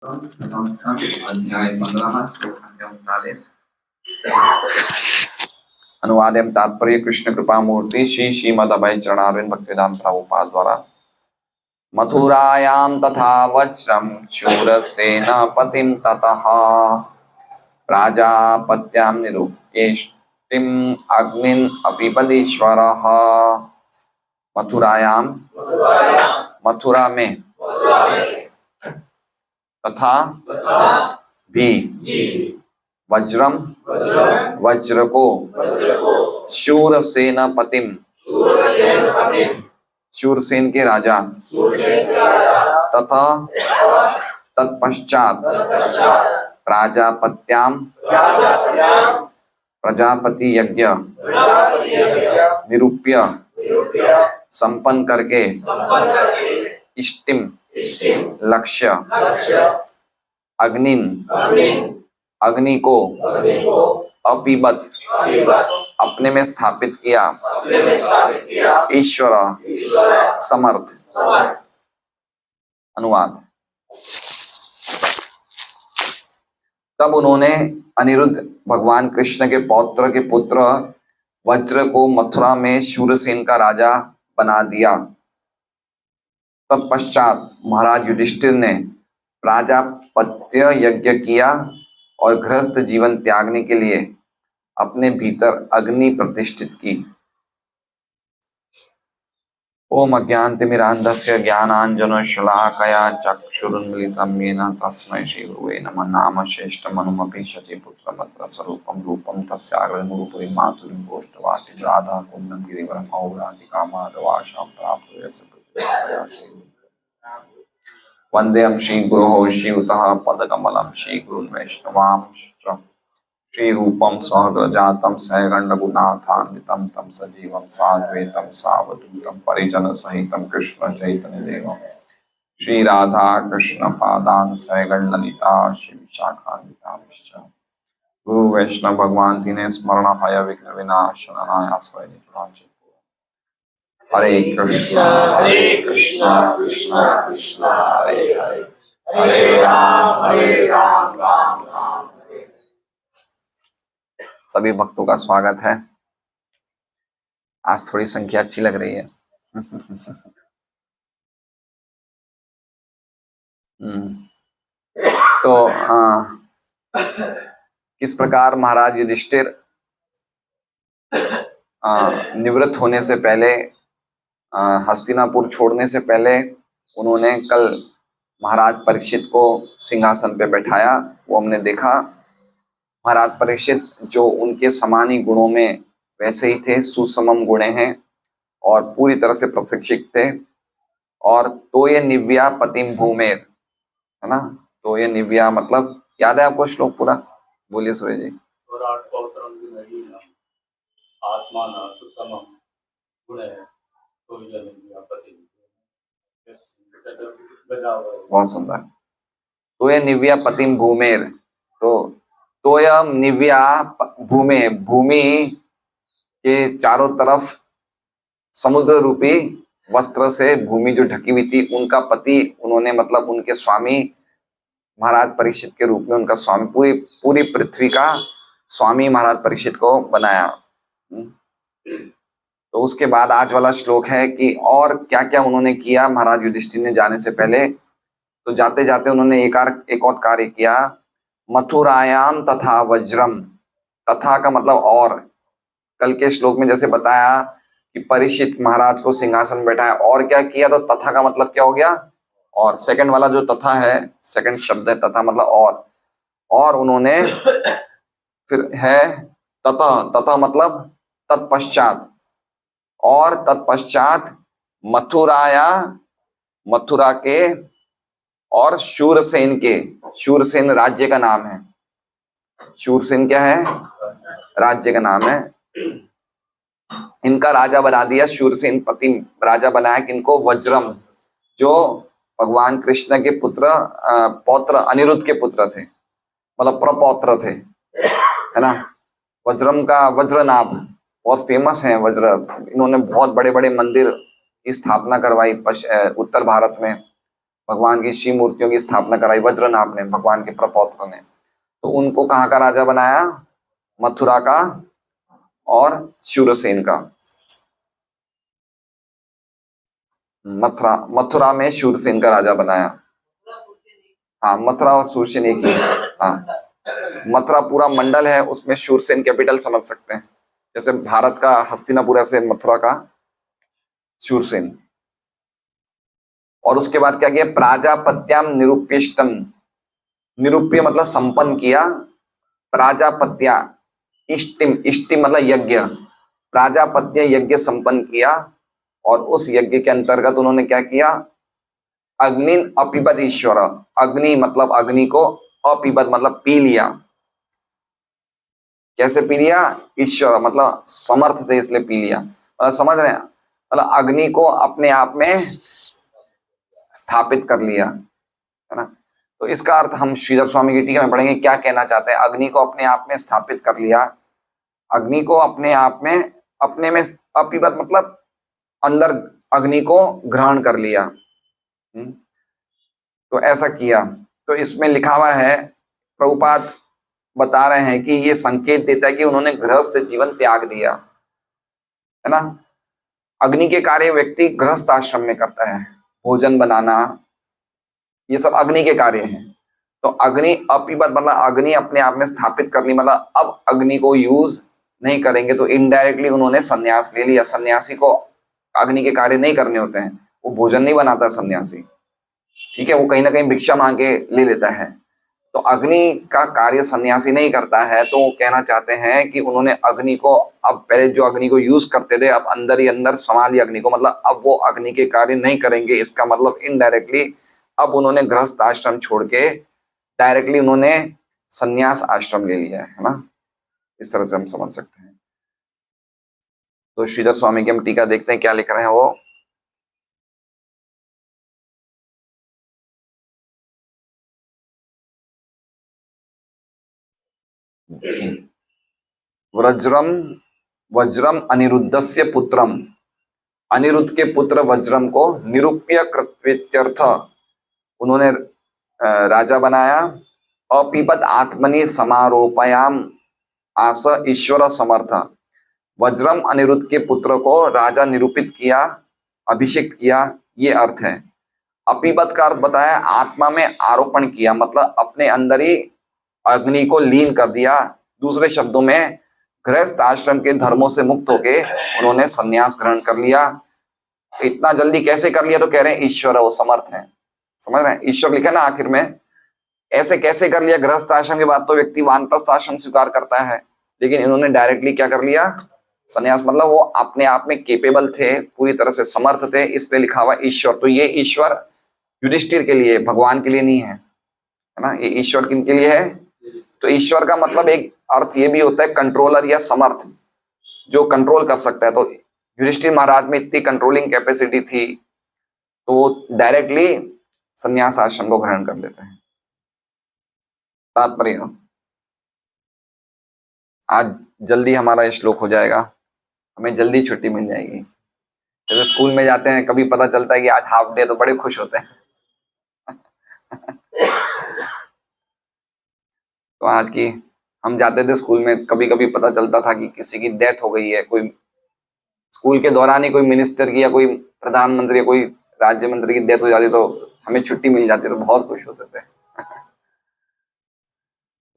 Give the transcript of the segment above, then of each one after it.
अध्याय 15 श्लोक 39। अनुवाद एवं तात्पर्य कृष्ण कृपा मूर्ति श्री श्रीमद अभय चरणारविंद भक्तिवेदांत प्रभुपाद द्वारा। मथुरायां तथा वज्रम शूरसेन पतिं ततः प्राजापत्यां निरुक्तेष्टिम् अग्निं अपिपदीश्वरः। मथुरायां मथुरा में तथा भी वज्रम वज्र को शूरसेन पतिम शूरसेन के राजा तथा तत्पश्चात प्राजापत्याम प्रजापति यज्ञ निरूप्य संपन्न करके इष्टिम लक्ष्य अग्निन अग्नि को अपिबत अपने में स्थापित किया ईश्वर समर्थ। अनुवाद। तब उन्होंने अनिरुद्ध भगवान कृष्ण के पौत्र के पुत्र वज्र को मथुरा में शूरसेन का राजा बना दिया। तत्पश्चात महाराज युधिष्ठिर ने प्राजापत्य यज्ञ किया और गृहस्थ जीवन त्यागने के लिए अपने भीतर अग्नि प्रतिष्ठित की। ओम अज्ञानतिमिरान्धस्य ज्ञानाञ्जनशलाकया चक्षुरुन्मीलितं येन तस्मै श्रीगुरुवे नमः। नाम श्रेष्ठमनुमपि शचीपुत्रमत्र स्वरूपं रूपं तस्याग्रमुरुपुरी मातुरीं गोष्ठवाटिं राधा कुन्दं गिरिवरं औराधिकामाधवाशां प्राप्तयस्य वन्देऽहं श्रीगुरोः श्रीयुतः पदकमलं श्रीगुरुन् वैष्णवांश्च श्रीरूपं सहगजातं सहगणरघुनाथान्वितं तं सजीवं साद्वैतं सावधूतं परिजनसहितं कृष्ण चैतन्यदेवं श्रीराधा कृष्णपादान् सहगणललिता श्रीविशाखान्वितांश्च गुरु वैष्णव भगवान तिन्हें स्मरण भय विघ्न विनाशनाय आश्रय निपुणांच। हरे कृष्णा कृष्णा कृष्णा हरे हरे, हरे राम राम राम। सभी भक्तों का स्वागत है। आज थोड़ी संख्या अच्छी लग रही है। तो किस प्रकार महाराज युधिष्ठिर निवृत्त होने से पहले, हस्तिनापुर छोड़ने से पहले उन्होंने कल महाराज परीक्षित को सिंहासन पे बैठाया, वो हमने देखा। महाराज परीक्षित जो उनके समान ही गुणों में वैसे ही थे, सुसमम गुणे हैं और पूरी तरह से प्रशिक्षित थे। और तो ये निव्या पतिम भूमेर, है ना। तो ये निव्या मतलब याद है आपको श्लोक पूरा? बोलिए सूर्य जी। बहुत सुंदर। तो ये निव्या पतिम भूमेर, तो यह निव्या भूमि, भूमि के चारों तरफ समुद्र रूपी वस्त्र से भूमि जो ढकी हुई थी, उनका पति उन्होंने, मतलब उनके स्वामी महाराज परीक्षित के रूप में उनका स्वामी, पूरी पृथ्वी का स्वामी महाराज परीक्षित को बनाया। तो उसके बाद आज वाला श्लोक है कि और क्या क्या उन्होंने किया महाराज युधिष्ठिर ने जाने से पहले। तो जाते जाते उन्होंने एक और कार्य किया। मथुरायाम तथा वज्रम, तथा का मतलब और। कल के श्लोक में जैसे बताया कि परीक्षित महाराज को सिंहासन बैठाया, और क्या किया, तो तथा का मतलब क्या हो गया? और सेकंड वाला जो तथा है, सेकंड शब्द है तथा मतलब और उन्होंने फिर है तथा मतलब तत्पश्चात, और तत्पश्चात मथुरा के और शूरसेन के, शूरसेन राज्य का नाम है। शूरसेन क्या है? राज्य का नाम है। इनका राजा बना दिया, शूरसेन पति राजा बनाया किनको? वज्रम, जो भगवान कृष्ण के पौत्र अनिरुद्ध के पुत्र थे, मतलब प्रपौत्र थे, है ना। वज्रम का वज्रनाभ बहुत फेमस है। वज्र, इन्होंने बहुत बड़े बड़े मंदिर की स्थापना करवाई उत्तर भारत में। भगवान की शिव मूर्तियों की स्थापना कराई वज्रनाभ ने, भगवान के प्रपौत्र ने। तो उनको कहाँ का राजा बनाया? मथुरा का और शूरसेन का। मथुरा में शूरसेन का राजा बनाया। हाँ, मथुरा और शूरसेन एक ही। हाँ, मथुरा पूरा मंडल है, उसमें शूरसेन कैपिटल समझ सकते हैं। जैसे भारत का हस्तिनापुर, ऐसे मथुरा का शूरसेन। और उसके बाद क्या किया? प्राजापत्याम निरूप्यष्टम। निरूप्य मतलब संपन्न किया। प्राजापत्या इष्टिम, इष्टिम मतलब यज्ञ। प्राजापत्य यज्ञ संपन्न किया। और उस यज्ञ के अंतर्गत उन्होंने क्या किया? अग्निन अपिबद ईश्वर। अग्नि मतलब अग्नि को, अपिबद मतलब पी लिया। कैसे पी लिया? ईश्वर मतलब समर्थ थे इसलिए पी लिया। मतलब समझ रहे हैं? मतलब अग्नि को अपने आप में स्थापित कर लिया, है ना। तो इसका अर्थ हम श्रीधर स्वामी की टीका में पढ़ेंगे, क्या कहना चाहते हैं। अग्नि को अपने आप में स्थापित कर लिया, अग्नि को अपने आप में, अपने में अपिबत मतलब अंदर अग्नि को ग्रहण कर लिया। तो ऐसा किया। तो इसमें लिखा हुआ है, प्रभुपाद बता रहे हैं कि ये संकेत देता है कि उन्होंने गृहस्थ जीवन त्याग दिया, है ना। अग्नि के कार्य व्यक्ति गृहस्थ आश्रम में करता है, भोजन बनाना, ये सब अग्नि के कार्य हैं। तो अग्नि अपिबत मतलब अग्नि अपने आप में स्थापित कर ली, मतलब अब अग्नि को यूज नहीं करेंगे। तो इनडायरेक्टली उन्होंने संन्यास ले लिया। सन्यासी को अग्नि के कार्य नहीं करने होते हैं, वो भोजन नहीं बनाता सन्यासी, ठीक है, वो कहीं ना कहीं भिक्षा मांग के ले लेता है। तो अग्नि का कार्य सन्यासी नहीं करता है। तो वो कहना चाहते हैं कि उन्होंने अग्नि को, अब पहले जो अग्नि को यूज करते थे, अब अंदर ही अंदर समा लिया अग्नि को, मतलब अब वो अग्नि के कार्य नहीं करेंगे। इसका मतलब इनडायरेक्टली अब उन्होंने गृहस्थ आश्रम छोड़ के डायरेक्टली उन्होंने संन्यास आश्रम ले लिया है ना। इस तरह से हम समझ सकते हैं। तो श्रीधर स्वामी की हम टीका देखते हैं क्या लिख रहे हैं वो। वज्रम अनिरुद्धस्य पुत्रम, अनिरुद्ध के पुत्र वज्रम को निरूप्य कृत्यर्थ उन्होंने राजा बनाया। अपिबत आत्मनि समारोपयाम आस ईश्वर समर्थ। वज्रम अनिरुद्ध के पुत्र को राजा निरूपित किया, अभिषेक किया, ये अर्थ है। अपिबत का अर्थ बताया, आत्मा में आरोपण किया, मतलब अपने अंदर ही अग्नि को लीन कर दिया। दूसरे शब्दों में गृहस्थ आश्रम के धर्मों से मुक्त होके उन्होंने संन्यास ग्रहण कर लिया। इतना जल्दी कैसे कर लिया? तो कह रहे हैं ईश्वर है, वो समर्थ है। समझ रहे हैं? ईश्वर लिखा ना आखिर में, ऐसे कैसे कर लिया? गृहस्थ आश्रम के बाद तो व्यक्ति वानप्रस्थ आश्रम स्वीकार करता है, लेकिन इन्होंने डायरेक्टली क्या कर लिया? संन्यास। मतलब वो अपने आप में केपेबल थे, पूरी तरह से समर्थ थे, इस पे लिखा हुआ ईश्वर। तो ये ईश्वर युधिष्ठिर के लिए, भगवान के लिए नहीं है, है ना। ये ईश्वर किनके लिए है? तो ईश्वर का मतलब एक अर्थ ये भी होता है कंट्रोलर या समर्थ, जो कंट्रोल कर सकता है। तो युधिष्ठिर महाराज में इतनी कंट्रोलिंग कैपेसिटी थी, तो वो डायरेक्टली संन्यास आश्रम को ग्रहण कर लेते हैं। तात्पर्य, आज जल्दी हमारा ये श्लोक हो जाएगा, हमें जल्दी छुट्टी मिल जाएगी। जैसे स्कूल में जाते हैं, कभी पता चलता है कि आज हाफ डे, तो बड़े खुश होते हैं। तो आज की, हम जाते थे स्कूल में, कभी कभी पता चलता था कि किसी की डेथ हो गई है, कोई स्कूल के दौरान ही कोई मिनिस्टर की या कोई प्रधानमंत्री या कोई राज्य मंत्री की डेथ हो जाती, तो हमें छुट्टी मिल जाती, तो बहुत खुश होते थे।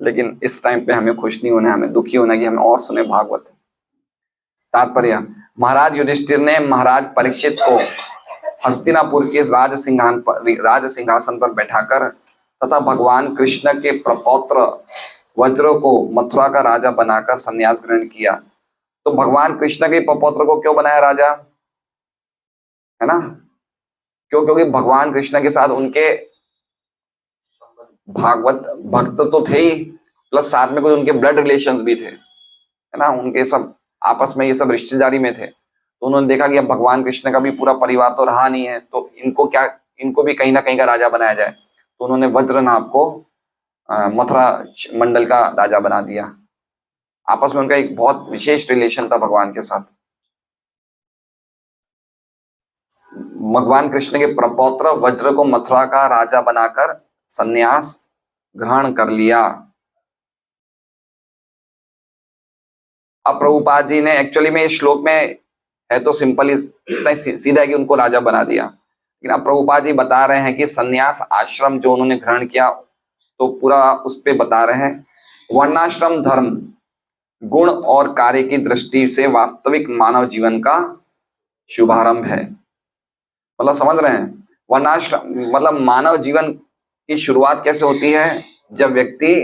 लेकिन इस टाइम पे हमें खुश नहीं होना, हमें दुखी होना कि हमें और सुने भागवत। तात्पर्य, महाराज युधिष्ठिर ने महाराज परीक्षित को हस्तिनापुर के राज सिंहासन पर बैठाकर तथा भगवान कृष्ण के प्रपौत्र वज्र को मथुरा का राजा बनाकर संन्यास ग्रहण किया। तो भगवान कृष्ण के प्रपौत्र को क्यों बनाया राजा, है ना? क्यों? क्योंकि भगवान कृष्ण के साथ उनके भागवत भक्त तो थे ही, प्लस साथ में कुछ उनके ब्लड रिलेशंस भी थे, है ना। उनके सब आपस में ये सब रिश्तेदारी में थे। तो उन्होंने देखा कि अब भगवान कृष्ण का भी पूरा परिवार तो रहा नहीं है, तो इनको क्या, इनको भी कहीं ना कहीं का राजा बनाया जाए। तो उन्होंने वज्रनाभ को मथुरा मंडल का राजा बना दिया। आपस में उनका एक बहुत विशेष रिलेशन था भगवान के साथ। भगवान कृष्ण के प्रपौत्र वज्र को मथुरा का राजा बनाकर संन्यास ग्रहण कर लिया। अब प्रभुपाद जी ने एक्चुअली में इस श्लोक में है तो सिंपल इतना सीधा है कि उनको राजा बना दिया, लेकिन अब प्रभुपाद जी बता रहे हैं कि संन्यास आश्रम जो उन्होंने ग्रहण किया तो पूरा उस पे बता रहे हैं। वर्णाश्रम धर्म गुण और कार्य की दृष्टि से वास्तविक मानव जीवन का शुभारंभ है। मतलब समझ रहे हैं, वर्णाश्रम मतलब मानव जीवन की शुरुआत कैसे होती है, जब व्यक्ति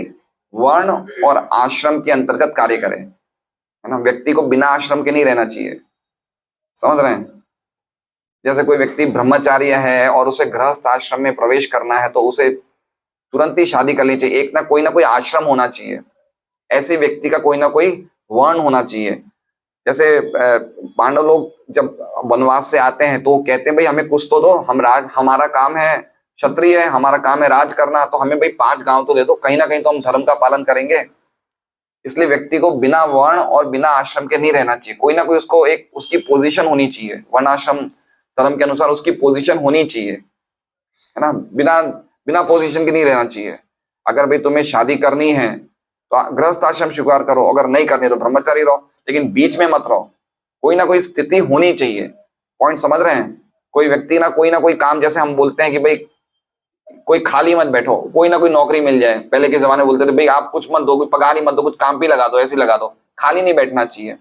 वर्ण और आश्रम के अंतर्गत कार्य करे, है ना। व्यक्ति को बिना आश्रम के नहीं रहना चाहिए, समझ रहे हैं। जैसे कोई व्यक्ति ब्रह्मचार्य है और उसे गृहस्थ आश्रम में प्रवेश करना है तो उसे तुरंत ही शादी कर लेनी चाहिए। एक ना कोई आश्रम होना चाहिए, ऐसे व्यक्ति का कोई ना कोई वर्ण होना चाहिए। जैसे पांडव लोग जब वनवास से आते हैं तो कहते हैं भाई हमें कुछ तो दो, हमारा काम है क्षत्रिय है, हमारा काम है राज करना, तो हमें भाई 5 गांव तो दे दो, कहीं ना कहीं तो हम धर्म का पालन करेंगे। इसलिए व्यक्ति को बिना वर्ण और बिना आश्रम के नहीं रहना चाहिए। कोई ना कोई उसको एक उसकी पोजीशन होनी चाहिए, वर्णाश्रम धर्म के अनुसार उसकी पोजीशन होनी चाहिए, है ना। बिना बिना पोजीशन के नहीं रहना चाहिए। अगर भाई तुम्हें शादी करनी है तो गृहस्थ आश्रम स्वीकार करो, अगर नहीं करनी तो ब्रह्मचारी रहो, लेकिन बीच में मत रहो। कोई ना कोई स्थिति होनी चाहिए। पॉइंट समझ रहे हैं। कोई व्यक्ति ना कोई काम, जैसे हम बोलते हैं कि भाई कोई खाली मत बैठो, कोई ना कोई नौकरी मिल जाए। पहले के जमाने बोलते थे भाई आप कुछ मत दो, कोई पगार ही मत दो, कुछ काम भी लगा दो, ऐसे लगा दो, खाली नहीं बैठना चाहिए।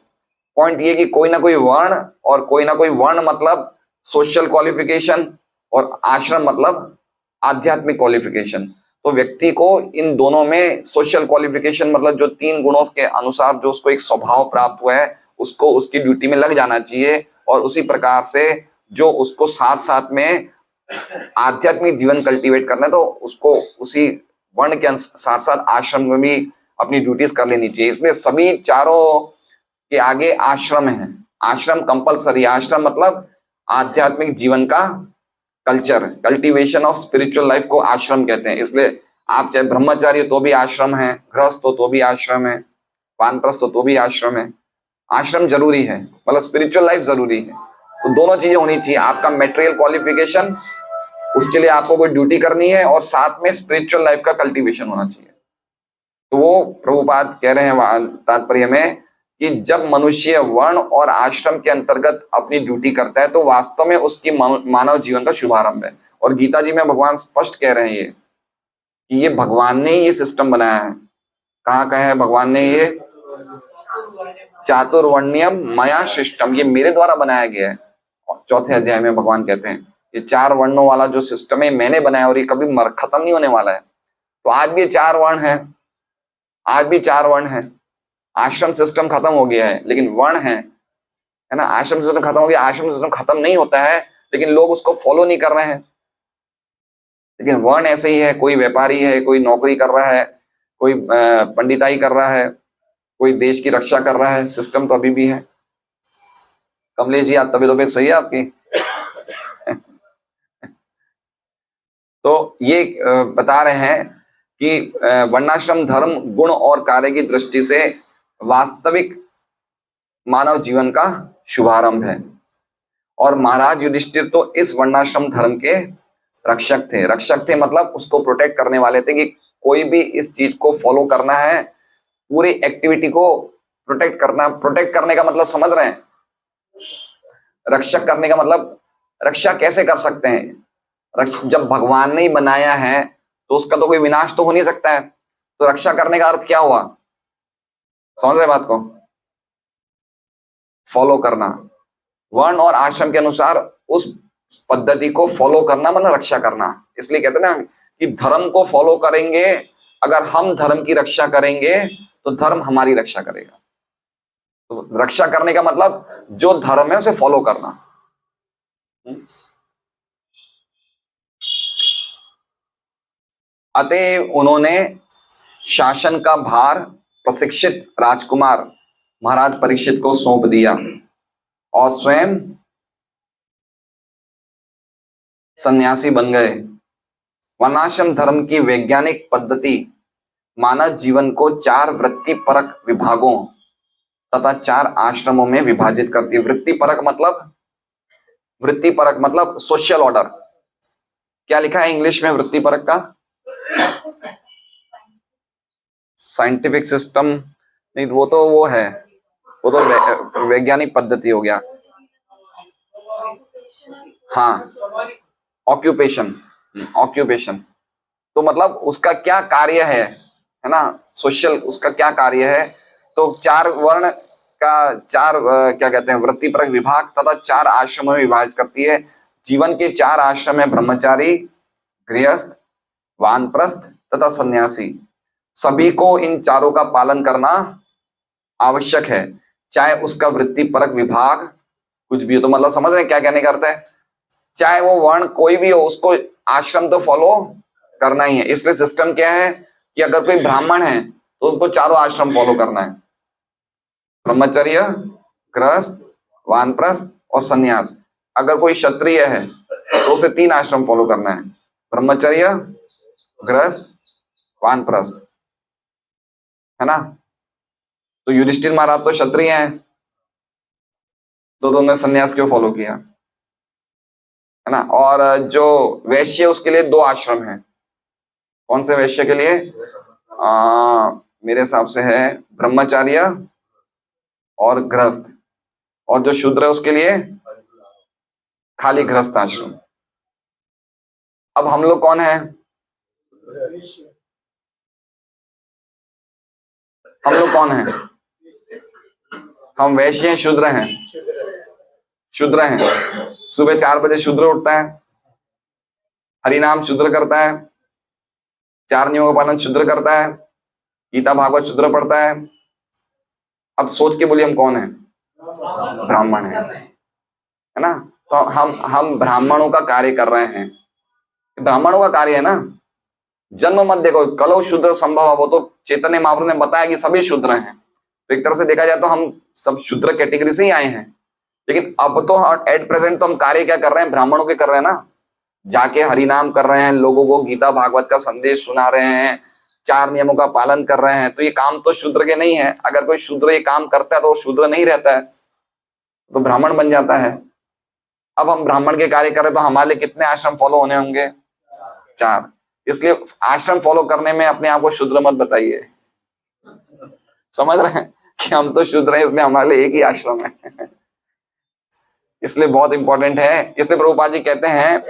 पॉइंट ये कि कोई ना कोई वर्ण, और कोई ना कोई वर्ण मतलब सोशल क्वालिफिकेशन, और आश्रम मतलब आध्यात्मिक क्वालिफिकेशन। तो व्यक्ति को इन दोनों में सोशल क्वालिफिकेशन मतलब जो 3 गुणों के अनुसार जो उसको एक स्वभाव प्राप्त हुआ है उसको उसकी ड्यूटी में लग जाना चाहिए। और उसी प्रकार से जो उसको साथ साथ में आध्यात्मिक जीवन कल्टीवेट करना है तो उसको उसी वर्ण के साथ साथ आश्रम में भी अपनी ड्यूटीज कर लेनी चाहिए। इसलिए सभी चारों के आगे आश्रम है। आश्रम कंपलसरी। आश्रम मतलब आध्यात्मिक जीवन का culture, cultivation of spiritual life को आश्रम कहते हैं। इसलिए आप चाहे ब्रह्मचारी तो भी आश्रम है, गृहस्थ तो भी आश्रम है, वानप्रस्थ तो भी आश्रम है। आश्रम जरूरी है, मतलब स्पिरिचुअल लाइफ जरूरी है। तो दोनों चीजें होनी चाहिए। आपका मेटेरियल क्वालिफिकेशन, उसके लिए आपको कोई ड्यूटी करनी है, और साथ में स्पिरिचुअल लाइफ का कल्टीवेशन होना चाहिए। तो वो प्रभुपाद कह रहे हैं तात्पर्य में कि जब मनुष्य वर्ण और आश्रम के अंतर्गत अपनी ड्यूटी करता है तो वास्तव में उसकी मानव जीवन का शुभारंभ है। और गीता जी में भगवान स्पष्ट कह रहे हैं कि ये भगवान ने ये सिस्टम बनाया है। कहाँ कहा है भगवान ने, ये चातुर्वर्ण्यम मया सृष्टम, ये मेरे द्वारा बनाया गया है। 4थे अध्याय में भगवान कहते हैं ये 4 वर्णों वाला जो सिस्टम है मैंने बनाया, और ये कभी खत्म नहीं होने वाला है। तो आज भी 4 वर्ण है, आज भी 4 वर्ण है। आश्रम सिस्टम खत्म हो गया है लेकिन वर्ण है ना। आश्रम सिस्टम खत्म हो गया, आश्रम सिस्टम खत्म नहीं होता है, लेकिन लोग उसको फॉलो नहीं कर रहे हैं। लेकिन वर्ण ऐसे ही है, कोई व्यापारी है, कोई नौकरी कर रहा है, कोई पंडिताई कर रहा है, कोई देश की रक्षा कर रहा है। सिस्टम तो अभी भी है। कमलेश जी आप तबीयत सही है आपकी? तो ये बता रहे हैं कि वर्णाश्रम धर्म गुण और कार्य की दृष्टि से वास्तविक मानव जीवन का शुभारंभ है। और महाराज युधिष्ठिर तो इस वर्णाश्रम धर्म के रक्षक थे। रक्षक थे मतलब उसको प्रोटेक्ट करने वाले थे कि कोई भी इस चीज को फॉलो करना है, पूरी एक्टिविटी को प्रोटेक्ट करना। प्रोटेक्ट करने का मतलब समझ रहे हैं, रक्षक करने का मतलब रक्षा कैसे कर सकते हैं। जब भगवान ने ही बनाया है तो उसका तो कोई विनाश तो हो नहीं सकता है। तो रक्षा करने का अर्थ क्या हुआ, समझ रहे बात को? फॉलो करना, वर्ण और आश्रम के अनुसार उस पद्धति को फॉलो करना मतलब रक्षा करना। इसलिए कहते हैं ना कि धर्म को फॉलो करेंगे, अगर हम धर्म की रक्षा करेंगे तो धर्म हमारी रक्षा करेगा। तो रक्षा करने का मतलब जो धर्म है उसे फॉलो करना। अतएव उन्होंने शासन का भार प्रशिक्षित राजकुमार महाराज परीक्षित को सौंप दिया और स्वयं सन्यासी बन गए। वर्णाश्रम धर्म की वैज्ञानिक पद्धति मानव जीवन को 4 वृत्तिपरक विभागों तथा 4 आश्रमों में विभाजित करती है। वृत्तिपरक मतलब वृत्ति परक मतलब सोशल ऑर्डर। क्या लिखा है इंग्लिश में वृत्ति परक का? साइंटिफिक सिस्टम नहीं, वो तो वो है, वो तो वैज्ञानिक पद्धति हो गया। हाँ, ऑक्यूपेशन। ऑक्यूपेशन तो मतलब उसका क्या कार्य है ना, सोशल उसका क्या कार्य है। तो 4 वर्ण का 4 क्या कहते हैं वृत्ति परक विभाग तथा 4 आश्रमों में विभाजित करती है। जीवन के 4 आश्रम है, ब्रह्मचारी, गृहस्थ, वानप्रस्थ तथा सन्यासी। सभी को इन चारों का पालन करना आवश्यक है, चाहे उसका वृत्ति परक विभाग कुछ भी हो। तो मतलब समझ रहे हैं क्या कहने का अर्थ है? चाहे वो वर्ण कोई भी हो, उसको आश्रम तो फॉलो करना ही है। इसलिए सिस्टम क्या है कि अगर कोई ब्राह्मण है तो उसको चारों आश्रम फॉलो करना है, ब्रह्मचर्य, गृहस्थ, वानप्रस्थ और सन्यास। अगर कोई क्षत्रिय है तो उसे 3 आश्रम फॉलो करना है, ब्रह्मचर्य, गृहस्थ, वानप्रस्थ, है ना। तो युधिष्ठिर महाराज तो क्षत्रिय हैं, तो उन्होंने सन्यास क्यों फॉलो किया, है ना। और जो वैश्य उसके लिए 2 आश्रम हैं। कौन से वैश्य के लिए? मेरे हिसाब से है ब्रह्मचार्य और गृहस्थ, और जो शूद्र है उसके लिए खाली गृहस्थ आश्रम। अब हम लोग कौन है? हम लोग कौन है? हम वैश्य हैं, शूद्र हैं? शूद्र हैं। सुबह 4 बजे शूद्र उठता है, हरिनाम शूद्र करता है, 4 नियमों का पालन शूद्र करता है, गीता भागवत शूद्र पढ़ता है। अब सोच के बोलिए हम कौन है? ब्राह्मण है ना। तो हम ब्राह्मणों का कार्य कर रहे हैं, ब्राह्मणों का कार्य है ना। जन्म मत देखो, कलौ शूद्र संभव, वो तो चैतन्य महाप्रभु ने बताया कि सभी शूद्र हैं। तो एक तरह से देखा जाए तो हम सब शूद्र कैटेगरी से ही आए हैं, लेकिन अब तो एट प्रेजेंट तो हम कार्य क्या कर रहे हैं? ब्राह्मणों के कर रहे हैं ना। जाके हरिनाम कर रहे हैं, लोगों को गीता भागवत का संदेश सुना रहे हैं, 4 नियमों का पालन कर रहे हैं। तो ये काम तो शूद्र के नहीं है। अगर कोई शूद्र ये काम करता है तो वो शूद्र नहीं रहता है, तो ब्राह्मण बन जाता है। अब हम ब्राह्मण के कार्य करें तो हमारे लिए कितने आश्रम फॉलो होने होंगे? 4। इसलिए आश्रम फॉलो करने में अपने आप को शूद्र मत बताइए। समझ रहे हैं कि हम तो शूद्र हैं, इसलिए हमारे लिए एक ही आश्रम है। इसलिए बहुत इंपॉर्टेंट है। इसलिए प्रभुपाद जी कहते हैं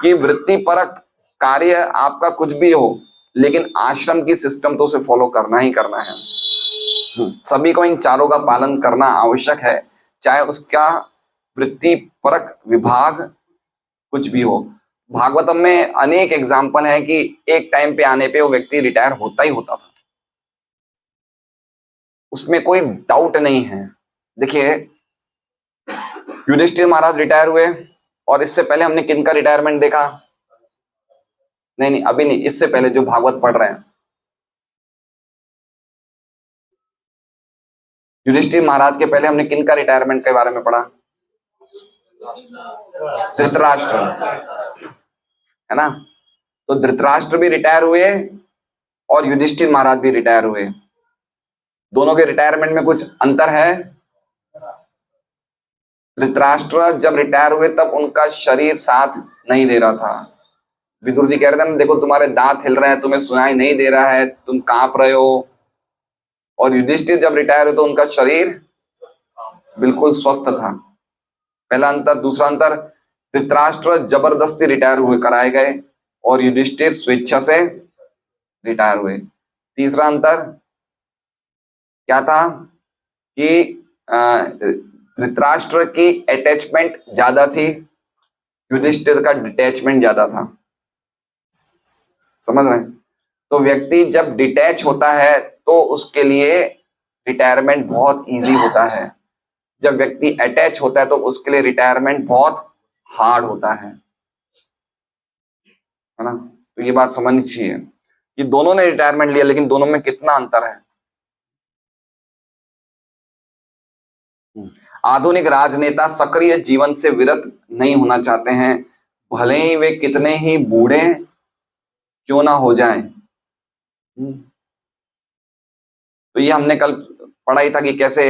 कि वृत्ति परक कार्य आपका कुछ भी हो, लेकिन आश्रम की सिस्टम तो उसे फॉलो करना ही करना है। सभी को इन चारों का पालन करना आवश्यक है, चाहे उसका वृत्ति परक विभाग कुछ भी हो। भागवतम में अनेक एग्जाम्पल है कि एक टाइम पे आने पे वो व्यक्ति रिटायर होता ही होता था, उसमें कोई डाउट नहीं है। देखिए युधिष्ठिर महाराज रिटायर हुए, और इससे पहले हमने किनका रिटायरमेंट देखा? नहीं, अभी नहीं, इससे पहले जो भागवत पढ़ रहे हैं। युधिष्ठिर महाराज के पहले हमने किनका रिटायरमेंट के बारे में पढ़ा? धृतराष्ट्र, है ना। तो धृतराष्ट्र भी रिटायर हुए और युधिष्ठिर महाराज भी रिटायर हुए। दोनों के रिटायरमेंट में कुछ अंतर है। धृतराष्ट्र जब रिटायर हुए तब उनका शरीर साथ नहीं दे रहा था। विदुर जी कह रहे थे ना, देखो तुम्हारे दांत हिल रहे हैं, तुम्हें सुनाई नहीं दे रहा है, तुम कांप रहे हो। और युधिष्ठिर जब रिटायर हुए तो उनका शरीर बिल्कुल स्वस्थ था। पहला अंतर। दूसरा अंतर, धृतराष्ट्र जबरदस्ती रिटायर हुए कराए गए और युधिष्ठिर स्वेच्छा से रिटायर हुए। तीसरा अंतर क्या था कि धृतराष्ट्र की अटैचमेंट ज्यादा थी, युधिष्ठिर का डिटैचमेंट ज्यादा था। समझ रहे हैं? तो व्यक्ति जब डिटैच होता है तो उसके लिए रिटायरमेंट बहुत इजी होता है। जब व्यक्ति अटैच होता है तो उसके लिए रिटायरमेंट बहुत हार्ड होता है ना। तो ये बात समझनी चाहिए कि दोनों ने रिटायरमेंट लिया, लेकिन दोनों में कितना अंतर है। आधुनिक राजनेता सक्रिय जीवन से विरत नहीं होना चाहते हैं, भले ही वे कितने ही बूढ़े क्यों ना हो जाएं। तो ये हमने कल पढ़ा ही था कि कैसे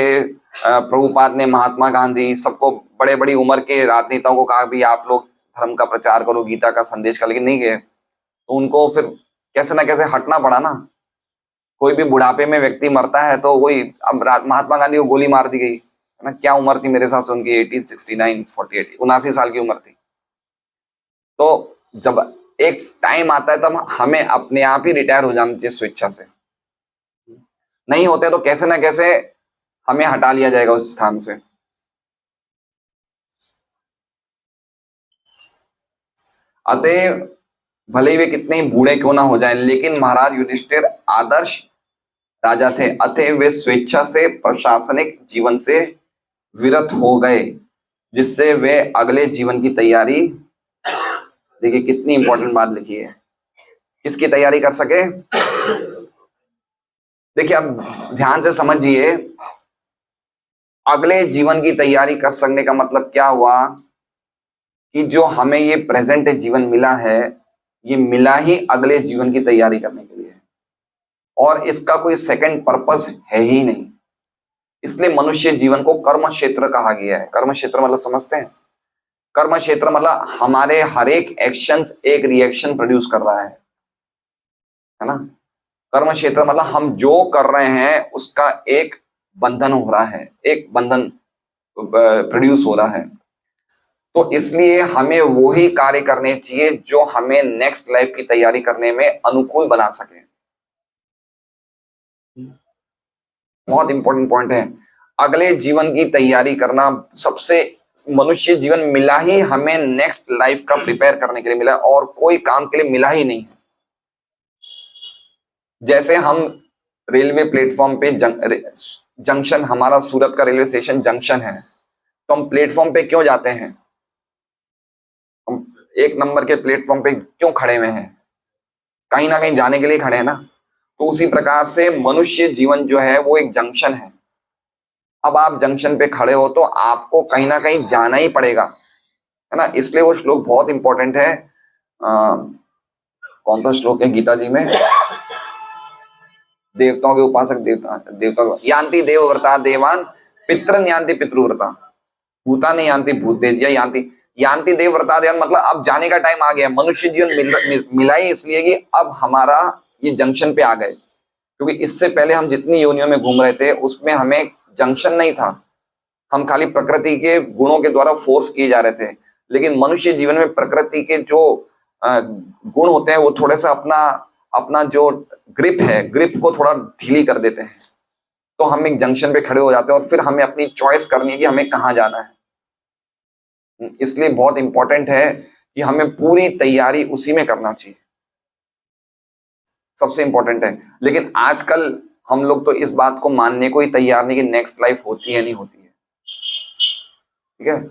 प्रभुपाद ने महात्मा गांधी सबको बड़े बड़ी उम्र के राजनेताओं को कहा भी आप लोग धर्म का प्रचार करो, गीता का संदेश का, लेकिन नहीं गए। तो उनको फिर कैसे ना कैसे हटना पड़ा ना। कोई भी बुढ़ापे में व्यक्ति मरता है तो वही, अब महात्मा गांधी को गोली मार दी गई है ना, क्या उम्र थी मेरे हिसाब से उनकी 1869 48 79 साल की उम्र थी। तो जब एक टाइम आता है तब हमें अपने आप ही रिटायर हो जाना चाहिए स्वेच्छा से। नहीं होते तो कैसे ना कैसे हमें हटा लिया जाएगा उस स्थान से। अतः भले ही वे कितने ही बूढ़े क्यों ना हो जाएं, लेकिन महाराज युधिष्ठिर आदर्श राजा थे। अतः वे स्वेच्छा से प्रशासनिक जीवन से विरत हो गए, जिससे वे अगले जीवन की तैयारी, देखिए कितनी इंपॉर्टेंट बात लिखी है, किसकी तैयारी कर सके। देखिए अब ध्यान से समझिए, अगले जीवन की तैयारी कर सकने का मतलब क्या हुआ कि जो हमें ये प्रेजेंट जीवन मिला है, ये मिला ही अगले जीवन की तैयारी करने के लिए, और इसका कोई सेकंड पर्पस है ही नहीं। इसलिए मनुष्य जीवन को कर्म क्षेत्र कहा गया है। कर्म क्षेत्र मतलब समझते हैं? कर्म क्षेत्र मतलब हमारे हर एक एक्शंस एक रिएक्शन प्रोड्यूस कर रहा है ना। कर्म क्षेत्र मतलब हम जो कर रहे हैं उसका एक बंधन हो रहा है, एक बंधन प्रोड्यूस हो रहा है। तो इसलिए हमें वही कार्य करने चाहिए जो हमें नेक्स्ट लाइफ की तैयारी करने में अनुकूल बना सके। बहुत इंपॉर्टेंट पॉइंट है, अगले जीवन की तैयारी करना। सबसे मनुष्य जीवन मिला ही हमें नेक्स्ट लाइफ का प्रिपेयर करने के लिए मिला, और कोई काम के लिए मिला ही नहीं। जैसे हम रेलवे प्लेटफॉर्म पे जंक्शन, हमारा सूरत का रेलवे स्टेशन जंक्शन है, तो हम प्लेटफॉर्म पे क्यों जाते हैं? हम एक नंबर के प्लेटफॉर्म पे क्यों खड़े हुए हैं? कहीं ना कहीं जाने के लिए खड़े हैं ना। तो उसी प्रकार से मनुष्य जीवन जो है वो एक जंक्शन है। अब आप जंक्शन पे खड़े हो तो आपको कहीं ना कहीं जाना ही पड़ेगा, है ना। इसलिए वो श्लोक बहुत इंपॉर्टेंट है। कौन सा श्लोक है गीता जी में? देवताओं के उपासक देवता यान्ति देवव्रता देवान पितृन यान्ति पितृव्रता भूतानि यान्ति भूतेज्य यान्ति यान्ति देवव्रता देवान। मतलब अब जाने का टाइम आ गया। मनुष्य जीवन मिला ही इसलिए कि अब हमारा ये जंक्शन पे आ गए, क्योंकि इससे पहले हम जितनी योनियों में घूम रहे थे उसमें हमें जंक्शन नहीं था। हम खाली प्रकृति के गुणों के द्वारा फोर्स किए जा रहे थे। लेकिन मनुष्य जीवन में प्रकृति के जो गुण होते हैं वो थोड़े सा अपना जो ग्रिप है, ग्रिप को थोड़ा ढीली कर देते हैं। तो हम एक जंक्शन पे खड़े हो जाते हैं और फिर हमें अपनी चॉइस करनी है कि हमें कहाँ जाना है। इसलिए बहुत इंपॉर्टेंट है कि हमें पूरी तैयारी उसी में करना चाहिए, सबसे इंपॉर्टेंट है। लेकिन आजकल हम लोग तो इस बात को मानने को ही तैयार नहीं कि नेक्स्ट लाइफ होती है नहीं होती है। ठीक है,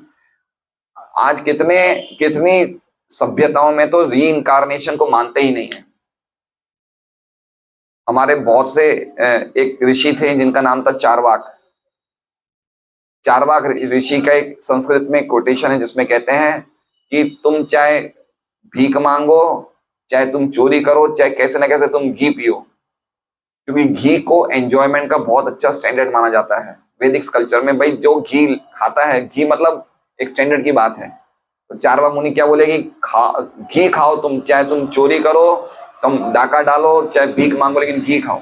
आज कितनी सभ्यताओं में तो री इनकारनेशन को मानते ही नहीं है। हमारे बहुत से एक ऋषि थे जिनका नाम था चारवाक। चारवाक ऋषि का एक संस्कृत में कोटेशन है जिसमें कहते हैं कि तुम चाहे भीख मांगो, चाहे तुम चोरी करो, चाहे कैसे ना कैसे तुम घी पियो, क्योंकि घी को एंजॉयमेंट का बहुत अच्छा स्टैंडर्ड माना जाता है वैदिक कल्चर में। भाई जो घी खाता है, घी मतलब एक स्टैंडर्ड की बात है। तो चारवाक मुनि क्या बोले कि घी खाओ तुम, चाहे तुम चोरी करो, तुम डाका डालो, चाहे भीख मांगो, लेकिन घी खाओ।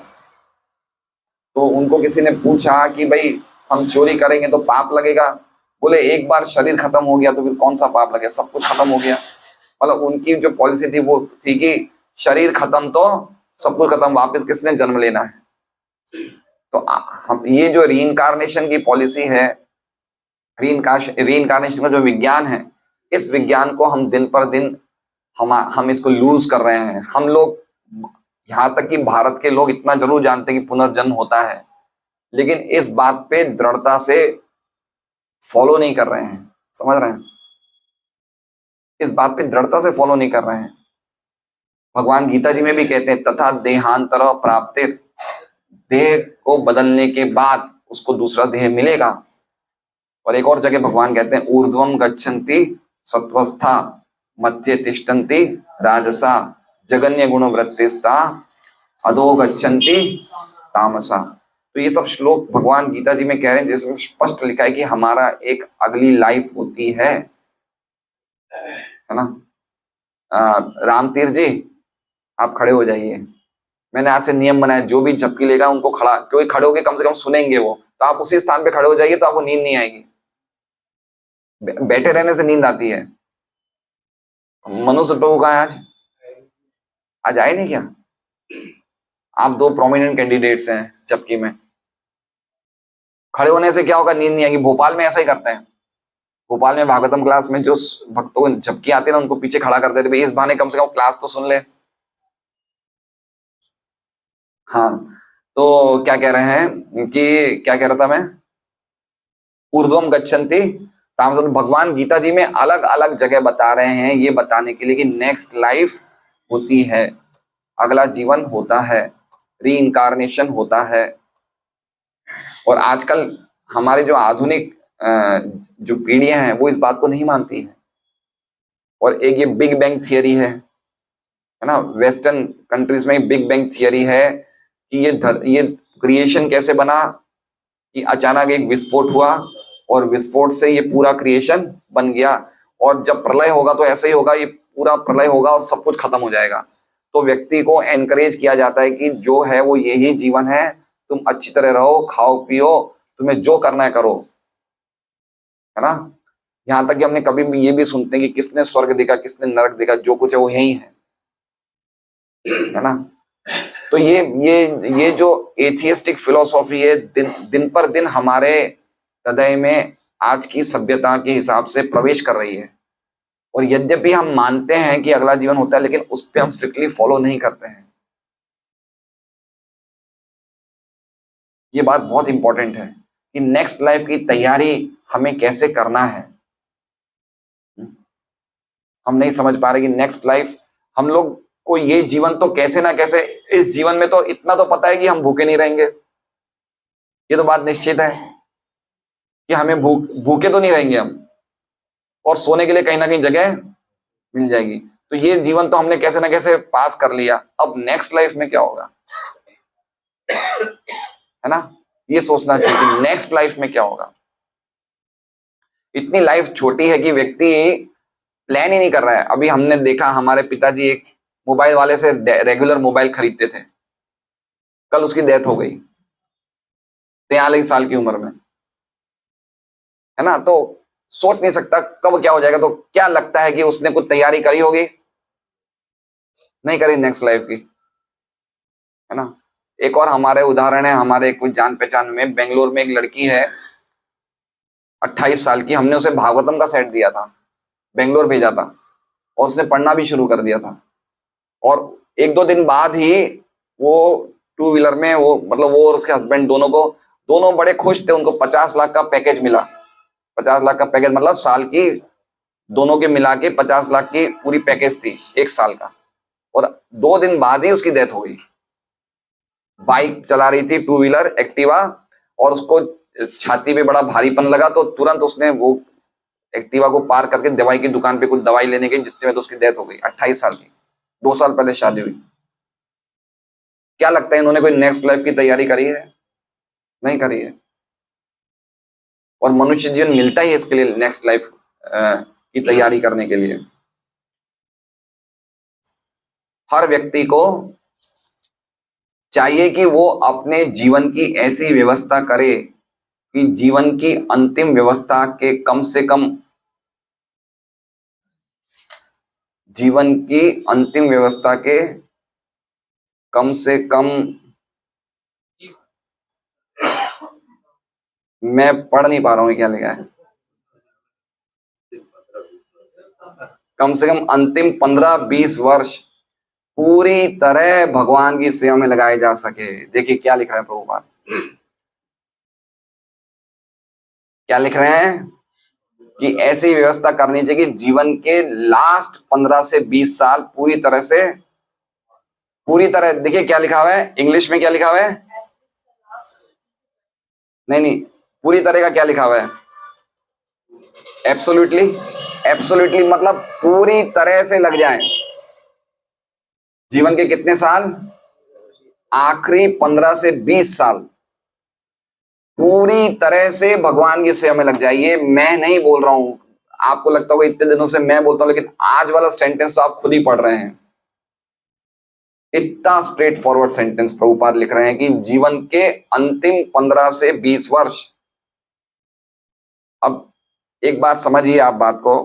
तो उनको किसी ने पूछा कि भाई हम चोरी करेंगे तो पाप लगेगा? बोले एक बार शरीर खत्म हो गया तो फिर कौन सा पाप लगेगा, सब कुछ खत्म हो गया। मतलब उनकी जो पॉलिसी थी वो थी कि शरीर खत्म तो सब कुछ खत्म, वापस किसने जन्म लेना है। तो हम ये जो रीइंकारनेशन की पॉलिसी है, रीइंकारनेशन का जो विज्ञान है, इस विज्ञान को हम दिन पर दिन हम इसको लूज कर रहे हैं। हम लोग, यहाँ तक कि भारत के लोग इतना जरूर जानते हैं कि पुनर्जन्म होता है, लेकिन इस बात पे दृढ़ता से फॉलो नहीं कर रहे हैं। समझ रहे हैं? इस बात पे दृढ़ता से फॉलो नहीं कर रहे हैं। भगवान गीता जी में भी कहते हैं तथा देहांतर प्राप्ति, देह को बदलने के बाद उसको दूसरा देह मिलेगा। और एक और जगह भगवान कहते हैं ऊर्ध्वम गच्छन्ति सत्वस्था मध्य तिष्ठन्ति राजसा जगन्य गुण वृत्तिस्ता अधो गच्छन्ति तामसा। तो ये सब श्लोक भगवान गीता जी में कह रहे हैं, जिसमें स्पष्ट लिखा है कि हमारा एक अगली लाइफ होती है ना। राम तीर जी, आप खड़े हो जाइए। मैंने आज से नियम बनाया, जो भी झपकी लेगा उनको खड़ा, क्योंकि खड़े होके कम से कम सुनेंगे वो, तो आप उसी स्थान पे खड़े हो जाइए, तो आपको नींद नहीं आएगी। बैठे रहने से नींद आती है। मनुष्य प्रभु कहाँ है आज? आज आए नहीं क्या? आप दो प्रोमिनेंट कैंडिडेट्स हैं झपकी में। खड़े होने से क्या होगा? नींद नहीं आएगी। भोपाल में ऐसा ही करते हैं। भोपाल में भागवतम क्लास में जो भक्तों को झपकी आती है ना, उनको पीछे खड़ा कर देते, भाई इस बहाने कम से कम क्लास तो सुन ले। हाँ, तो क्या कह रहे हैं कि, क्या कह रहा था मैं, ऊर्ध्वम गच्छन्ति तामसम। भगवान गीता जी में अलग अलग जगह बता रहे हैं, ये बताने के लिए कि नेक्स्ट लाइफ होती है, अगला जीवन होता है, री इनकारनेशन होता है। और आजकल हमारे जो आधुनिक जो पीढ़ियां हैं वो इस बात को नहीं मानती है। और एक ये बिग बैंग थियरी है ना, वेस्टर्न कंट्रीज में बिग बैंग थियरी है कि ये क्रिएशन कैसे बना, कि अचानक एक विस्फोट हुआ और विस्फोट से ये पूरा क्रिएशन बन गया, और जब प्रलय होगा तो ऐसे ही होगा, ये पूरा प्रलय होगा और सब कुछ खत्म हो जाएगा। तो व्यक्ति को एनकरेज किया जाता है कि जो है वो यही जीवन है, तुम अच्छी तरह रहो, खाओ पियो, तुम्हें जो करना है करो, है ना। यहां तक कि हमने कभी भी ये भी सुनते हैं कि किसने स्वर्ग देखा, किसने नरक देखा, जो कुछ है वो यही है ना। तो ये जो एथियस्टिक फिलोसॉफी है, दिन पर दिन हमारे हृदय में आज की सभ्यता के हिसाब से प्रवेश कर रही है। और यद्यपि हम मानते हैं कि अगला जीवन होता है, लेकिन उस पर हम स्ट्रिक्टली फॉलो नहीं करते हैं। ये बात बहुत इंपॉर्टेंट है कि नेक्स्ट लाइफ की तैयारी हमें कैसे करना है। हम नहीं समझ पा रहे कि नेक्स्ट लाइफ, हम लोग को ये जीवन तो कैसे ना कैसे, इस जीवन में तो इतना तो पता है कि हम भूखे नहीं रहेंगे, ये तो बात निश्चित है कि हमें भूखे तो नहीं रहेंगे हम, और सोने के लिए कहीं ना कहीं जगह मिल जाएगी। तो ये जीवन तो हमने कैसे ना कैसे पास कर लिया, अब नेक्स्ट लाइफ में क्या होगा, है ना। ये सोचना चाहिए कि नेक्स्ट लाइफ में क्या होगा। इतनी लाइफ छोटी है कि व्यक्ति प्लान ही नहीं कर रहा है। अभी हमने देखा, हमारे पिताजी एक मोबाइल वाले से रेगुलर मोबाइल खरीदते थे, कल उसकी डेथ हो गई 43 साल की उम्र में, है ना। तो सोच नहीं सकता कब क्या हो जाएगा। तो क्या लगता है कि उसने कुछ तैयारी करी होगी? नहीं करी नेक्स्ट लाइफ की, है ना। एक और हमारे उदाहरण है, हमारे कुछ जान पहचान में बेंगलोर में एक लड़की है 28 साल की, हमने उसे भागवतम का सेट दिया था, बेंगलोर भेजा था, और उसने पढ़ना भी शुरू कर दिया था। और एक दो दिन बाद ही वो टू व्हीलर में, वो मतलब वो और उसके हस्बैंड दोनों बड़े खुश थे। उनको 50 लाख का पैकेज मिला। 50 लाख का पैकेज मतलब साल की, दोनों के मिला के 50 लाख की पूरी पैकेज थी एक साल का। और 2 दिन बाद ही उसकी डेथ हो गई। बाइक चला रही थी, टू व्हीलर एक्टिवा, और उसको छाती पे बड़ा भारीपन लगा, तो तुरंत उसने वो एक्टिवा को पार करके दवाई की दुकान पे कुछ दवाई लेने गई, जितने में तो उसकी डेथ हो गई। 28 साल की, 2 साल पहले शादी हुई। क्या लगता है इन्होंने कोई नेक्स्ट लाइफ की तैयारी करी है? नहीं करी है। और मनुष्य जीवन मिलता ही इसके लिए, नेक्स्ट लाइफ की तैयारी करने के लिए। हर व्यक्ति को चाहिए कि वो अपने जीवन की ऐसी व्यवस्था करे कि जीवन की अंतिम व्यवस्था के कम से कम, जीवन की अंतिम व्यवस्था के कम से कम, मैं पढ़ नहीं पा रहा हूँ क्या लिखा है, कम से कम अंतिम 15-20 वर्ष पूरी तरह भगवान की सेवा में लगाए जा सके। देखिए क्या लिख रहे हैं प्रभुपाद, क्या लिख रहे हैं कि ऐसी व्यवस्था करनी चाहिए कि जीवन के लास्ट 15 से 20 साल पूरी तरह, देखिए क्या लिखा हुआ है इंग्लिश में, क्या लिखा हुआ है, नहीं, पूरी तरह का क्या लिखा हुआ है, एब्सोल्युटली। एब्सोल्युटली मतलब पूरी तरह से लग जाए। जीवन के कितने साल? आखिरी 15 से 20 साल पूरी तरह से भगवान की सेवा में लग जाइए। मैं नहीं बोल रहा हूं, आपको लगता होगा इतने दिनों से मैं बोलता हूं, लेकिन आज वाला सेंटेंस तो आप खुद ही पढ़ रहे हैं। इतना स्ट्रेट फॉरवर्ड सेंटेंस प्रभुपाद लिख रहे हैं कि जीवन के अंतिम 15 से 20 वर्ष, अब एक बात समझिए आप बात को,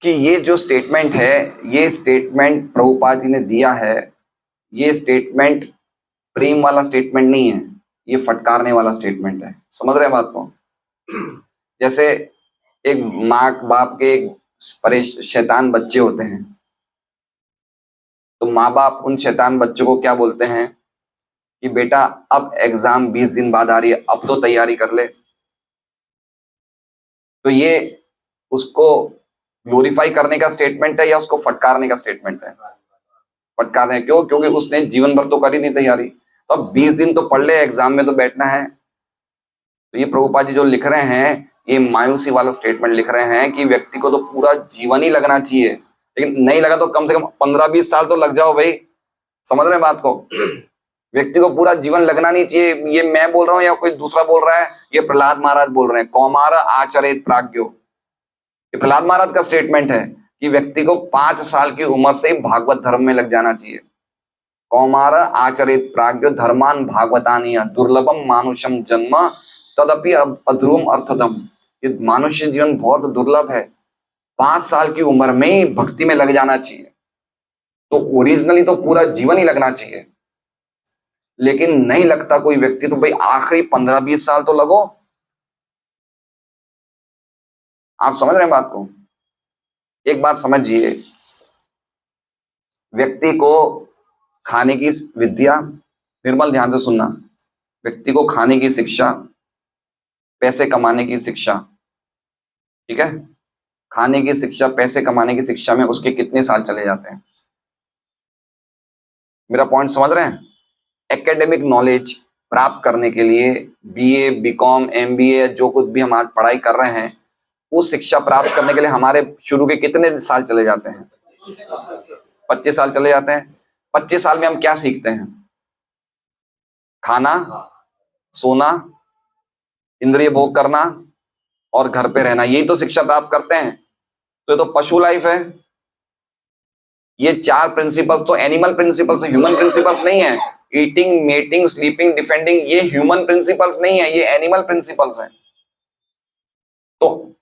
कि ये जो स्टेटमेंट है, ये स्टेटमेंट प्रभुपाद जी ने दिया है, ये स्टेटमेंट प्रेम वाला स्टेटमेंट नहीं है, ये फटकारने वाला स्टेटमेंट है। समझ रहे हैं बात को? जैसे एक माँ बाप के शैतान बच्चे होते हैं, तो माँ बाप उन शैतान बच्चों को क्या बोलते हैं कि बेटा अब एग्जाम 20 दिन बाद आ रही है, अब तो तैयारी कर ले। तो ये उसको ग्लोरीफाई करने का स्टेटमेंट है या उसको फटकारने का स्टेटमेंट है? फटकारने। क्यों? क्योंकि उसने जीवन भर तो करी नहीं तैयारी, तो अब 20 दिन तो पढ़ ले, एग्जाम में तो बैठना है। तो ये प्रभुपाद जी जो लिख रहे हैं, ये मायूसी वाला स्टेटमेंट लिख रहे हैं कि व्यक्ति को तो पूरा जीवन ही लगना चाहिए, लेकिन नहीं लगा तो कम से कम 15-20 साल तो लग जाओ भाई। समझ रहे हैं बात को? व्यक्ति को पूरा जीवन लगना नहीं चाहिए। ये मैं बोल रहा हूं या कोई दूसरा बोल रहा है? ये प्रहलाद महाराज बोल रहे हैं, कौमार आचरित प्राज्ञो। ये प्रहलाद महाराज का स्टेटमेंट है कि व्यक्ति को 5 साल की उम्र से भागवत धर्म में लग जाना चाहिए। कौमार आचरित प्राज्ञो धर्मान भागवतानीय दुर्लभम मानुषम जन्म तदपि अध्रुवम अर्थदम। ये मानुष्य जीवन बहुत दुर्लभ है, 5 साल की उम्र में ही भक्ति में लग जाना चाहिए। तो ओरिजिनली तो पूरा जीवन ही लगना चाहिए, लेकिन नहीं लगता कोई व्यक्ति, तो भाई आखिरी 15-20 साल तो लगो। आप समझ रहे हैं बात को? एक बात समझिए, व्यक्ति को खाने की विद्या, निर्मल ध्यान से सुनना, व्यक्ति को खाने की शिक्षा, पैसे कमाने की शिक्षा, ठीक है, खाने की शिक्षा, पैसे कमाने की शिक्षा में उसके कितने साल चले जाते हैं? मेरा पॉइंट समझ रहे हैं? एकेडमिक नॉलेज प्राप्त करने के लिए बीए, बीकॉम, एमबीए, जो कुछ भी हम आज पढ़ाई कर रहे हैं, उस शिक्षा प्राप्त करने के लिए हमारे शुरू के कितने साल चले जाते हैं? 25 साल चले जाते हैं। 25 साल में हम क्या सीखते हैं? खाना, सोना, इंद्रिय भोग करना और घर पे रहना, यही तो शिक्षा प्राप्त करते हैं। तो ये तो पशु लाइफ है। ये 4 प्रिंसिपल्स तो एनिमल प्रिंसिपल्स है, ह्यूमन प्रिंसिपल्स नहीं है। ईटिंग, मेटिंग, स्लीपिंग, डिफेंडिंग, ये ह्यूमन प्रिंसिपल्स नहीं है, ये एनिमल प्रिंसिपल्स हैं। तो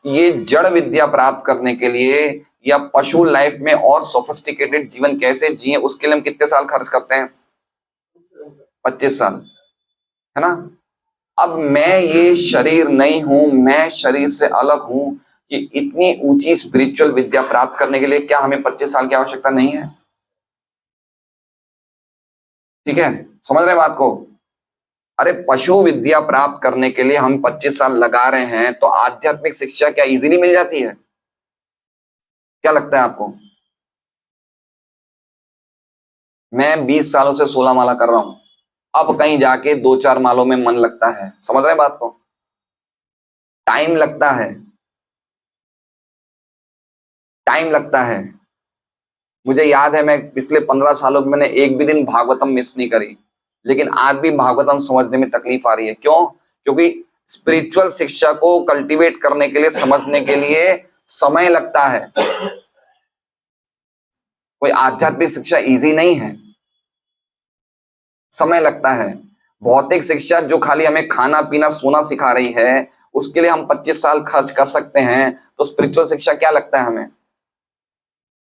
ये जड़ विद्या प्राप्त करने के लिए या पशु लाइफ में और सोफिस्टिकेटेड जीवन कैसे जिए, उसके लिए हम कितने साल खर्च करते हैं? 25 साल, है ना? अब मैं ये शरीर नहीं हूं, मैं शरीर से अलग हूं, कि इतनी ऊंची स्पिरिचुअल विद्या प्राप्त करने के लिए क्या हमें 25 साल की आवश्यकता नहीं है? ठीक है, समझ रहे बात को? अरे पशु विद्या प्राप्त करने के लिए हम 25 साल लगा रहे हैं, तो आध्यात्मिक शिक्षा क्या इजीली मिल जाती है? क्या लगता है आपको? मैं 20 सालों से 16 माला कर रहा हूं, अब कहीं जाके 2-4 मालों में मन लगता है। समझ रहे बात को? टाइम लगता है, टाइम लगता है। मुझे याद है, मैं पिछले 15 सालों में मैंने एक भी दिन भागवतम मिस नहीं करी, लेकिन आज भी भागवतम समझने में तकलीफ आ रही है। क्यों? क्योंकि स्पिरिचुअल शिक्षा को कल्टीवेट करने के लिए, समझने के लिए समय लगता है। कोई आध्यात्मिक शिक्षा इजी नहीं है, समय लगता है। भौतिक शिक्षा जो खाली हमें खाना पीना सोना सिखा रही है, उसके लिए हम 25 साल खर्च कर सकते हैं, तो स्पिरिचुअल शिक्षा क्या लगता है हमें?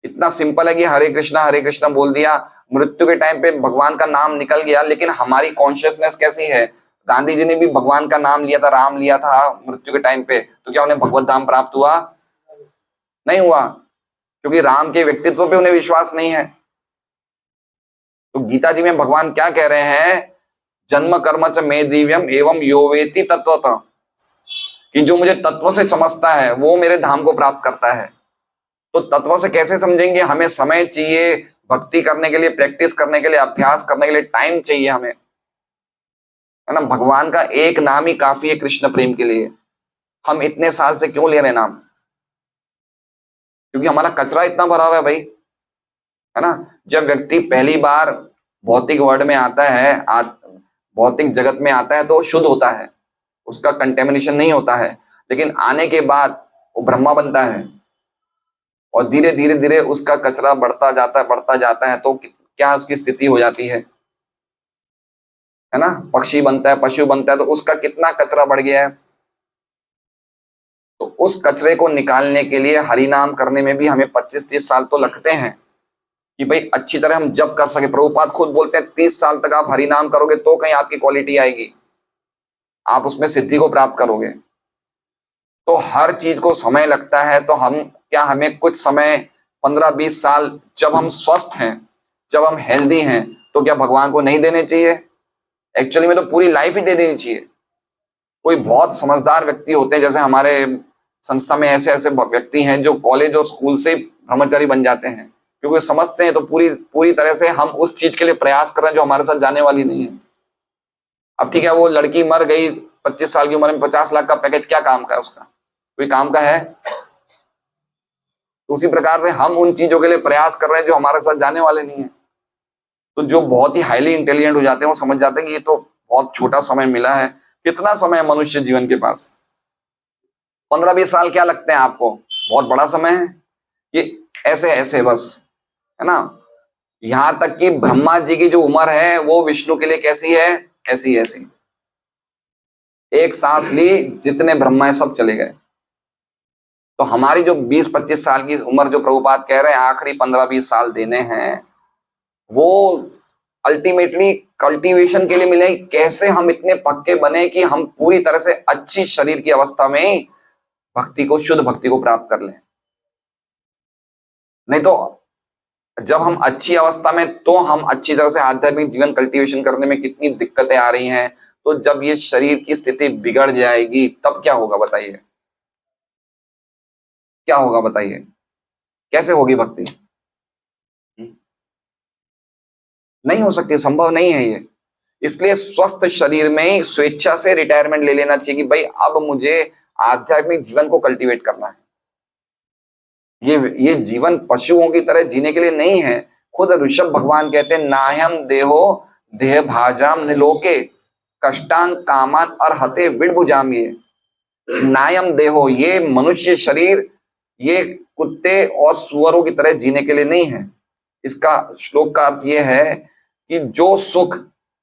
इतना सिंपल है कि हरे कृष्णा बोल दिया, मृत्यु के टाइम पे भगवान का नाम निकल गया, लेकिन हमारी कॉन्शियसनेस कैसी है? गांधी जी ने भी भगवान का नाम लिया था, राम लिया था मृत्यु के टाइम पे, तो क्या उन्हें भगवत धाम प्राप्त हुआ? नहीं हुआ, क्योंकि राम के व्यक्तित्व पे उन्हें विश्वास नहीं है। तो गीता जी में भगवान क्या कह रहे हैं? जन्म कर्म च मे दिव्यम एवं यो वेति तत्वतः, कि जो मुझे तत्व से समझता है वो मेरे धाम को प्राप्त करता है। तो तत्व से कैसे समझेंगे? हमें समय चाहिए भक्ति करने के लिए, प्रैक्टिस करने के लिए, अभ्यास करने के लिए टाइम चाहिए हमें, है ना? भगवान का एक नाम ही काफी है कृष्ण प्रेम के लिए। हम इतने साल से क्यों ले रहे नाम? क्योंकि हमारा कचरा इतना भरा हुआ है भाई, है ना? जब व्यक्ति पहली बार भौतिक वर्ड में आता है, भौतिक जगत में आता है तो शुद्ध होता है, उसका कंटेमिनेशन नहीं होता है, लेकिन आने के बाद वो ब्रह्मा बनता है और धीरे धीरे धीरे उसका कचरा बढ़ता जाता है, तो क्या उसकी स्थिति हो जाती है ना? पक्षी बनता है, पशु बनता है, तो उसका कितना कचरा बढ़ गया है। तो उस कचरे को निकालने के लिए हरि नाम करने में भी हमें 25-30 साल तो लगते हैं कि भाई अच्छी तरह हम जप कर सके। प्रभुपाद खुद बोलते हैं 30 साल तक आप हरि नाम करोगे तो कहीं आपकी क्वालिटी आएगी, आप उसमें सिद्धि को प्राप्त करोगे। तो हर चीज को समय लगता है, तो हमें कुछ समय 15-20 साल जब हम स्वस्थ हैं, जब हम हेल्दी हैं, तो क्या भगवान को नहीं देने चाहिए? एक्चुअली में तो पूरी लाइफ ही दे देनी चाहिए। कोई बहुत समझदार व्यक्ति होते हैं, जैसे हमारे संस्था में ऐसे ऐसे व्यक्ति हैं जो कॉलेज और स्कूल से ब्रह्मचारी बन जाते हैं, क्योंकि समझते हैं तो पूरी तरह से हम उस चीज के लिए प्रयास कर रहे हैं जो हमारे साथ जाने वाली नहीं है। अब ठीक है, वो लड़की मर गई 25 साल की उम्र में, 50 लाख का पैकेज क्या काम का है उसका? कोई काम का है? तो उसी प्रकार से हम उन चीजों के लिए प्रयास कर रहे हैं जो हमारे साथ जाने वाले नहीं है। तो जो बहुत ही हाईली इंटेलिजेंट हो जाते हैं वो समझ जाते हैं कि ये तो बहुत छोटा समय मिला है। कितना समय है मनुष्य जीवन के पास? 15-20 साल क्या लगते हैं आपको? बहुत बड़ा समय है ये, ऐसे ऐसे बस, है ना? यहां तक कि ब्रह्मा जी की जो उम्र है वो विष्णु के लिए कैसी है? ऐसी ऐसी। एक सांस ली, जितने ब्रह्मा है सब चले गए। तो हमारी जो 20-25 साल की उम्र जो प्रभुपाद कह रहे हैं आखिरी 15-20 साल देने हैं, वो अल्टीमेटली कल्टीवेशन के लिए मिले। कैसे हम इतने पक्के बने कि हम पूरी तरह से अच्छी शरीर की अवस्था में भक्ति को, शुद्ध भक्ति को प्राप्त कर लें। नहीं तो जब हम अच्छी अवस्था में, तो हम अच्छी तरह से आध्यात्मिक जीवन कल्टीवेशन करने में कितनी दिक्कतें आ रही हैं। तो जब ये शरीर की स्थिति बिगड़ जाएगी तब क्या होगा बताइए? क्या होगा बताइए? कैसे होगी भक्ति? नहीं हो सकती, संभव नहीं है ये। इसलिए स्वस्थ शरीर में स्वेच्छा से रिटायरमेंट ले लेना चाहिए कि भाई अब मुझे आध्यात्मिक जीवन को कल्टीवेट करना है। ये जीवन पशुओं की तरह जीने के लिए नहीं है। खुद ऋषभ भगवान कहते हैं, नायम देहो देह भाजाम निलोके कष्टान कामान अर्हते विडभुजाम। ये नायम देहो, ये मनुष्य शरीर, ये कुत्ते और सुअरों की तरह जीने के लिए नहीं है। इसका श्लोक का अर्थ ये है कि जो सुख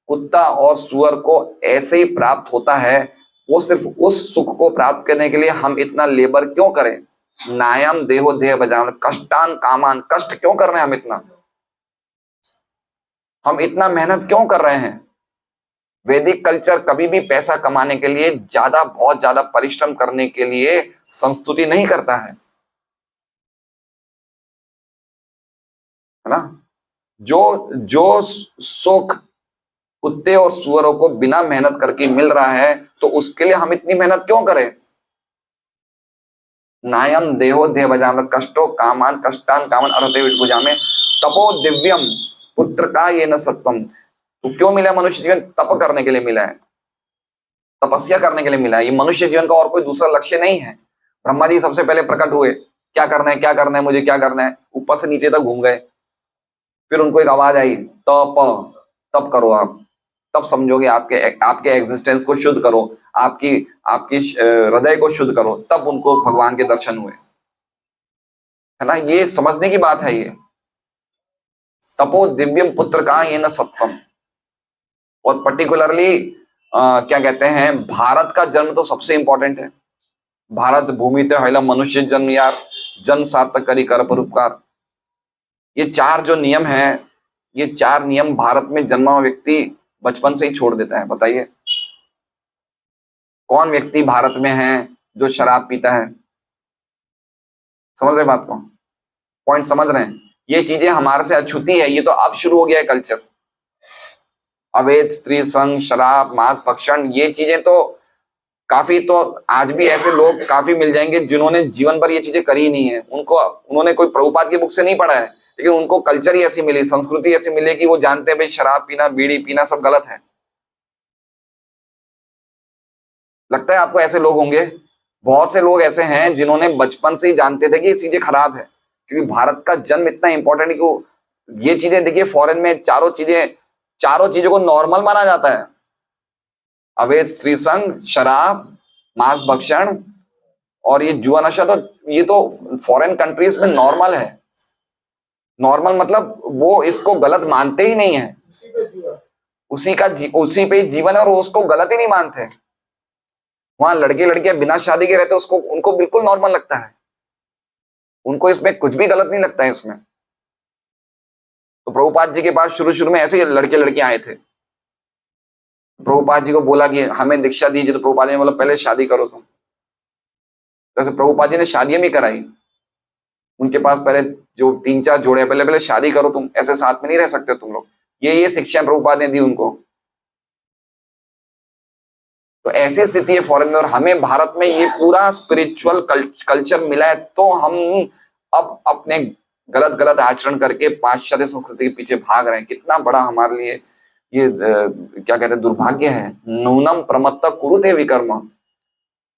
कुत्ता और सुअर को ऐसे ही प्राप्त होता है, वो सिर्फ उस सुख को प्राप्त करने के लिए हम इतना लेबर क्यों करें? नायम देहो देह भजाम कष्टान कामान, कष्ट क्यों कर रहे हैं हम इतना मेहनत क्यों कर रहे हैं? वैदिक कल्चर कभी भी पैसा कमाने के लिए बहुत ज्यादा परिश्रम करने के लिए संस्तुति नहीं करता है ना? जो सुख कुत्ते और सुअरों को बिना मेहनत करके मिल रहा है, तो उसके लिए हम इतनी मेहनत क्यों करें? नायम देहो देह भजाम कष्टो कामान कष्टान कामान अर्हते विडभुजामे तपो दिव्यम पुत्र का ये न सत्वम। तो क्यों मिला मनुष्य जीवन? तप करने के लिए मिला है, तपस्या करने के लिए मिला है। ये मनुष्य जीवन का और कोई दूसरा लक्ष्य नहीं है। ब्रह्मा जी सबसे पहले प्रकट हुए, क्या करना है, क्या करना है, मुझे क्या करना है, ऊपर से नीचे तक घूम गए। फिर उनको एक आवाज आई, तप करो आप, तब समझोगे आपके एग्जिस्टेंस को शुद्ध करो, आपकी हृदय को शुद्ध करो, तब उनको भगवान के दर्शन हुए, है ना? ये समझने की बात है। ये तपो दिव्यम पुत्र का ये न सत्वम। और पर्टिकुलरली क्या कहते हैं, भारत का जन्म तो सबसे इंपॉर्टेंट है। भारत भूमि ते हलम मनुष्य जन्म यार, जन्म सार्थक करी कर परोपकार। ये 4 जो नियम हैं, ये 4 नियम भारत में जन्मा हुआ व्यक्ति बचपन से ही छोड़ देता है। बताइए कौन व्यक्ति भारत में है जो शराब पीता है? समझ रहे बात को? पॉइंट समझ रहे हैं? ये चीजें हमारे से अछूती है। ये तो अब शुरू हो गया है कल्चर। अवैध स्त्री संग, शराब, मांस भक्षण, ये चीजें तो काफी, तो आज भी ऐसे लोग काफी मिल जाएंगे जिन्होंने जीवन भर ये चीजें करी ही नहीं है। उन्होंने कोई प्रभुपाद की बुक से नहीं पढ़ा है, लेकिन उनको कल्चर ही ऐसी मिली, संस्कृति ऐसी मिली कि वो जानते हैं भाई शराब पीना, बीड़ी पीना सब गलत है। लगता है आपको ऐसे लोग होंगे? बहुत से लोग ऐसे हैं जिन्होंने बचपन से ही जानते थे कि ये चीजें खराब है, क्योंकि भारत का जन्म इतना इंपॉर्टेंट है कि ये चीजें, देखिए फॉरेन में चारों चीजें चारों चीजों को नॉर्मल माना जाता है। अवैध स्त्री संग, शराब, मांस भक्षण और ये जुआ नशा, तो ये तो फॉरेन कंट्रीज में नॉर्मल है। नॉर्मल मतलब वो इसको गलत मानते ही नहीं है, उसी पे जीवन है और वो उसको गलत ही नहीं मानते। वहां लड़के लड़कियां बिना शादी के रहते, उसको उनको बिल्कुल नॉर्मल लगता है, उनको इसमें कुछ भी गलत नहीं लगता है इसमें। तो प्रभुपाद जी के पास शुरू शुरू में ऐसे लड़के लड़के आए थे। प्रभुपाद जी को बोला कि हमें दीक्षा दीजिए, तो प्रभुपाद जी ने बोला पहले शादी करो तुम। जैसे प्रभुपाद जी ने शादियां भी कराई, उनके पास पहले जो 3-4 जोड़े, पहले पहले शादी करो तुम, ऐसे साथ में नहीं रह सकते तुम लोग। ये शिक्षा प्रभुपाद ने दी उनको। तो ऐसी स्थिति है फॉरेन में, और हमें भारत में ये पूरा स्पिरिचुअल कल्चर मिला है, तो हम अब अपने गलत गलत आचरण करके पाश्चात्य संस्कृति के पीछे भाग रहे हैं। कितना बड़ा हमारे लिए ये क्या कहते हैं, दुर्भाग्य है। नूनम प्रमत्त कुरुते विकर्म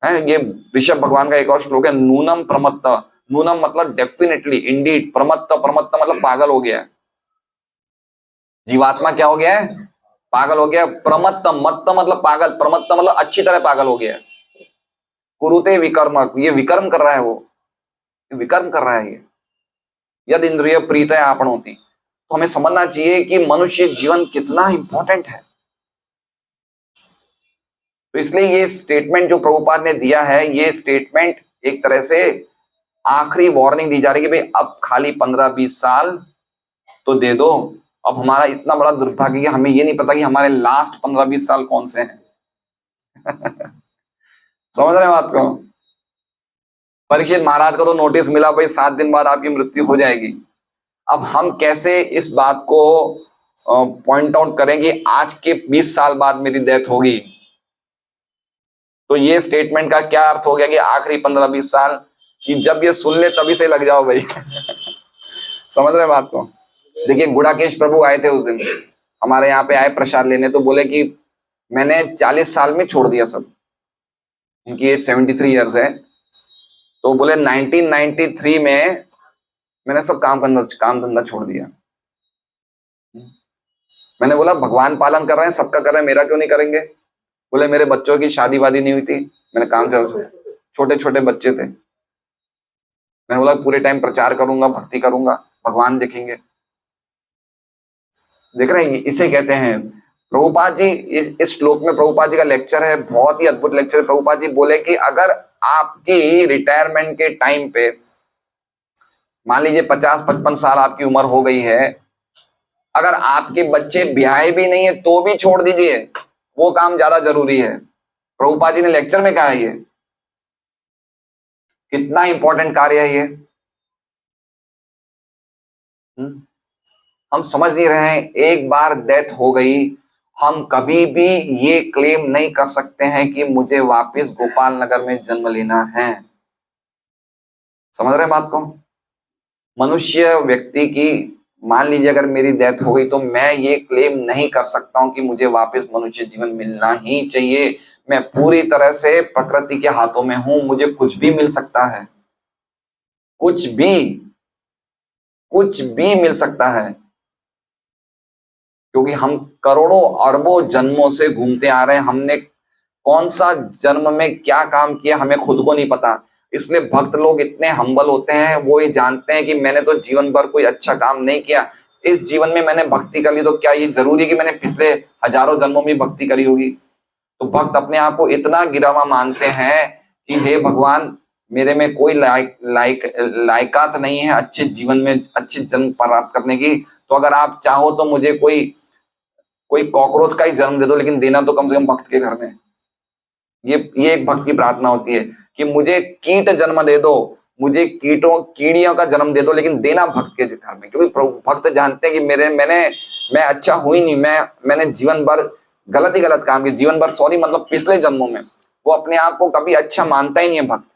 है, ये ऋषभ भगवान का एक और श्लोक है, नूनम प्रमत्त। नूनम मतलब डेफिनेटली, इंडीड, प्रमत्त, प्रमत्त मतलब पागल हो गया है, जीवात्मा क्या हो गया है, पागल हो गया। प्रमत्त, मत्त मतलब पागल, प्रमत्त मतलब अच्छी तरह पागल हो गया है। कुरुते विकर्म, ये विकर्म कर रहा है, वो विकर्म कर रहा है ये। यद इंद्रिय प्रीत है आपन होती। तो हमें समझना चाहिए कि मनुष्य जीवन कितना इंपॉर्टेंट है। तो इसलिए ये स्टेटमेंट जो प्रभुपाद ने दिया है, ये स्टेटमेंट एक तरह से आखिरी वार्निंग दी जा रही है कि भाई अब खाली 15-20 साल तो दे दो। अब हमारा इतना बड़ा दुर्भाग्य कि हमें ये नहीं पता कि हमारे लास्ट 15-20 साल कौन से हैं। समझ रहे हैं बात को? परीक्षित महाराज को तो नोटिस मिला भाई 7 दिन बाद आपकी मृत्यु हो जाएगी। अब हम कैसे इस बात को पॉइंट आउट करें कि आज के 20 साल बाद मेरी डेथ होगी? तो ये स्टेटमेंट का क्या अर्थ हो गया कि आखिरी 15-20 साल, कि जब ये सुन ले तभी से लग जाओ भाई। समझ रहे बात को? देखिए गुड़ाकेश प्रभु आए थे उस दिन, हमारे यहाँ पे आए प्रसाद लेने, तो बोले कि मैंने 40 साल में छोड़ दिया सब। उनकी एज 73 ईयर्स है। तो बोले 1993 में मैंने सब काम धंधा छोड़ दिया। मैंने बोला भगवान पालन कर रहे हैं, सबका कर रहे हैं, मेरा क्यों नहीं करेंगे? बोले मेरे बच्चों की शादी वादी नहीं हुई थी, मैंने काम चल, छोटे छोटे बच्चे थे। मैंने बोला पूरे टाइम प्रचार करूंगा, भक्ति करूंगा, भगवान देखेंगे। देख रहे हैं, इसे कहते हैं प्रभुपाद जी। इस श्लोक में प्रभुपाद जी का लेक्चर है, बहुत ही अद्भुत लेक्चर। प्रभुपाद जी बोले कि अगर आपकी रिटायरमेंट के टाइम पे मान लीजिए 50-55 साल आपकी उम्र हो गई है, अगर आपके बच्चे ब्याहे भी नहीं है तो भी छोड़ दीजिए, वो काम ज्यादा जरूरी है। प्रभुपाद जी ने लेक्चर में कहा है। ये कितना इंपॉर्टेंट कार्य है ये। हम समझ नहीं रहे हैं। एक बार डेथ हो गई, हम कभी भी ये क्लेम नहीं कर सकते हैं कि मुझे वापस गोपाल नगर में जन्म लेना है। समझ रहे हैं बात को? मनुष्य व्यक्ति की, मान लीजिए अगर मेरी डेथ हो गई तो मैं ये क्लेम नहीं कर सकता हूं कि मुझे वापस मनुष्य जीवन मिलना ही चाहिए। मैं पूरी तरह से प्रकृति के हाथों में हूं, मुझे कुछ भी मिल सकता है, कुछ भी मिल सकता है। क्योंकि हम करोड़ों अरबों जन्मों से घूमते आ रहे हैं, हमने कौन सा जन्म में क्या काम किया हमें खुद को नहीं पता। इसलिए भक्त लोग इतने हम्बल होते हैं, वो ये जानते हैं कि मैंने तो जीवन भर कोई अच्छा काम नहीं किया, इस जीवन में मैंने भक्ति कर ली, तो क्या ये जरूरी है कि मैंने पिछले हजारों जन्मों में भक्ति करी होगी? तो भक्त अपने आप को इतना गिरा हुआ मानते हैं कि हे भगवान, मेरे में कोई लायकात नहीं है अच्छे जीवन में अच्छे जन्म प्राप्त करने की। तो अगर आप चाहो तो मुझे कोई कॉकरोच का ही जन्म दे दो, लेकिन देना तो कम से कम भक्त के घर में। ये एक भक्त की प्रार्थना होती है कि मुझे कीट जन्म दे दो, मुझे कीड़ियों का जन्म दे दो, लेकिन देना भक्त के घर में। क्योंकि भक्त जानते हैं कि मैं अच्छा हुई नहीं, मैंने जीवन भर गलत काम किया, जीवन भर सॉरी मतलब पिछले जन्मों में। वो अपने आप को कभी अच्छा मानता ही नहीं है भक्त।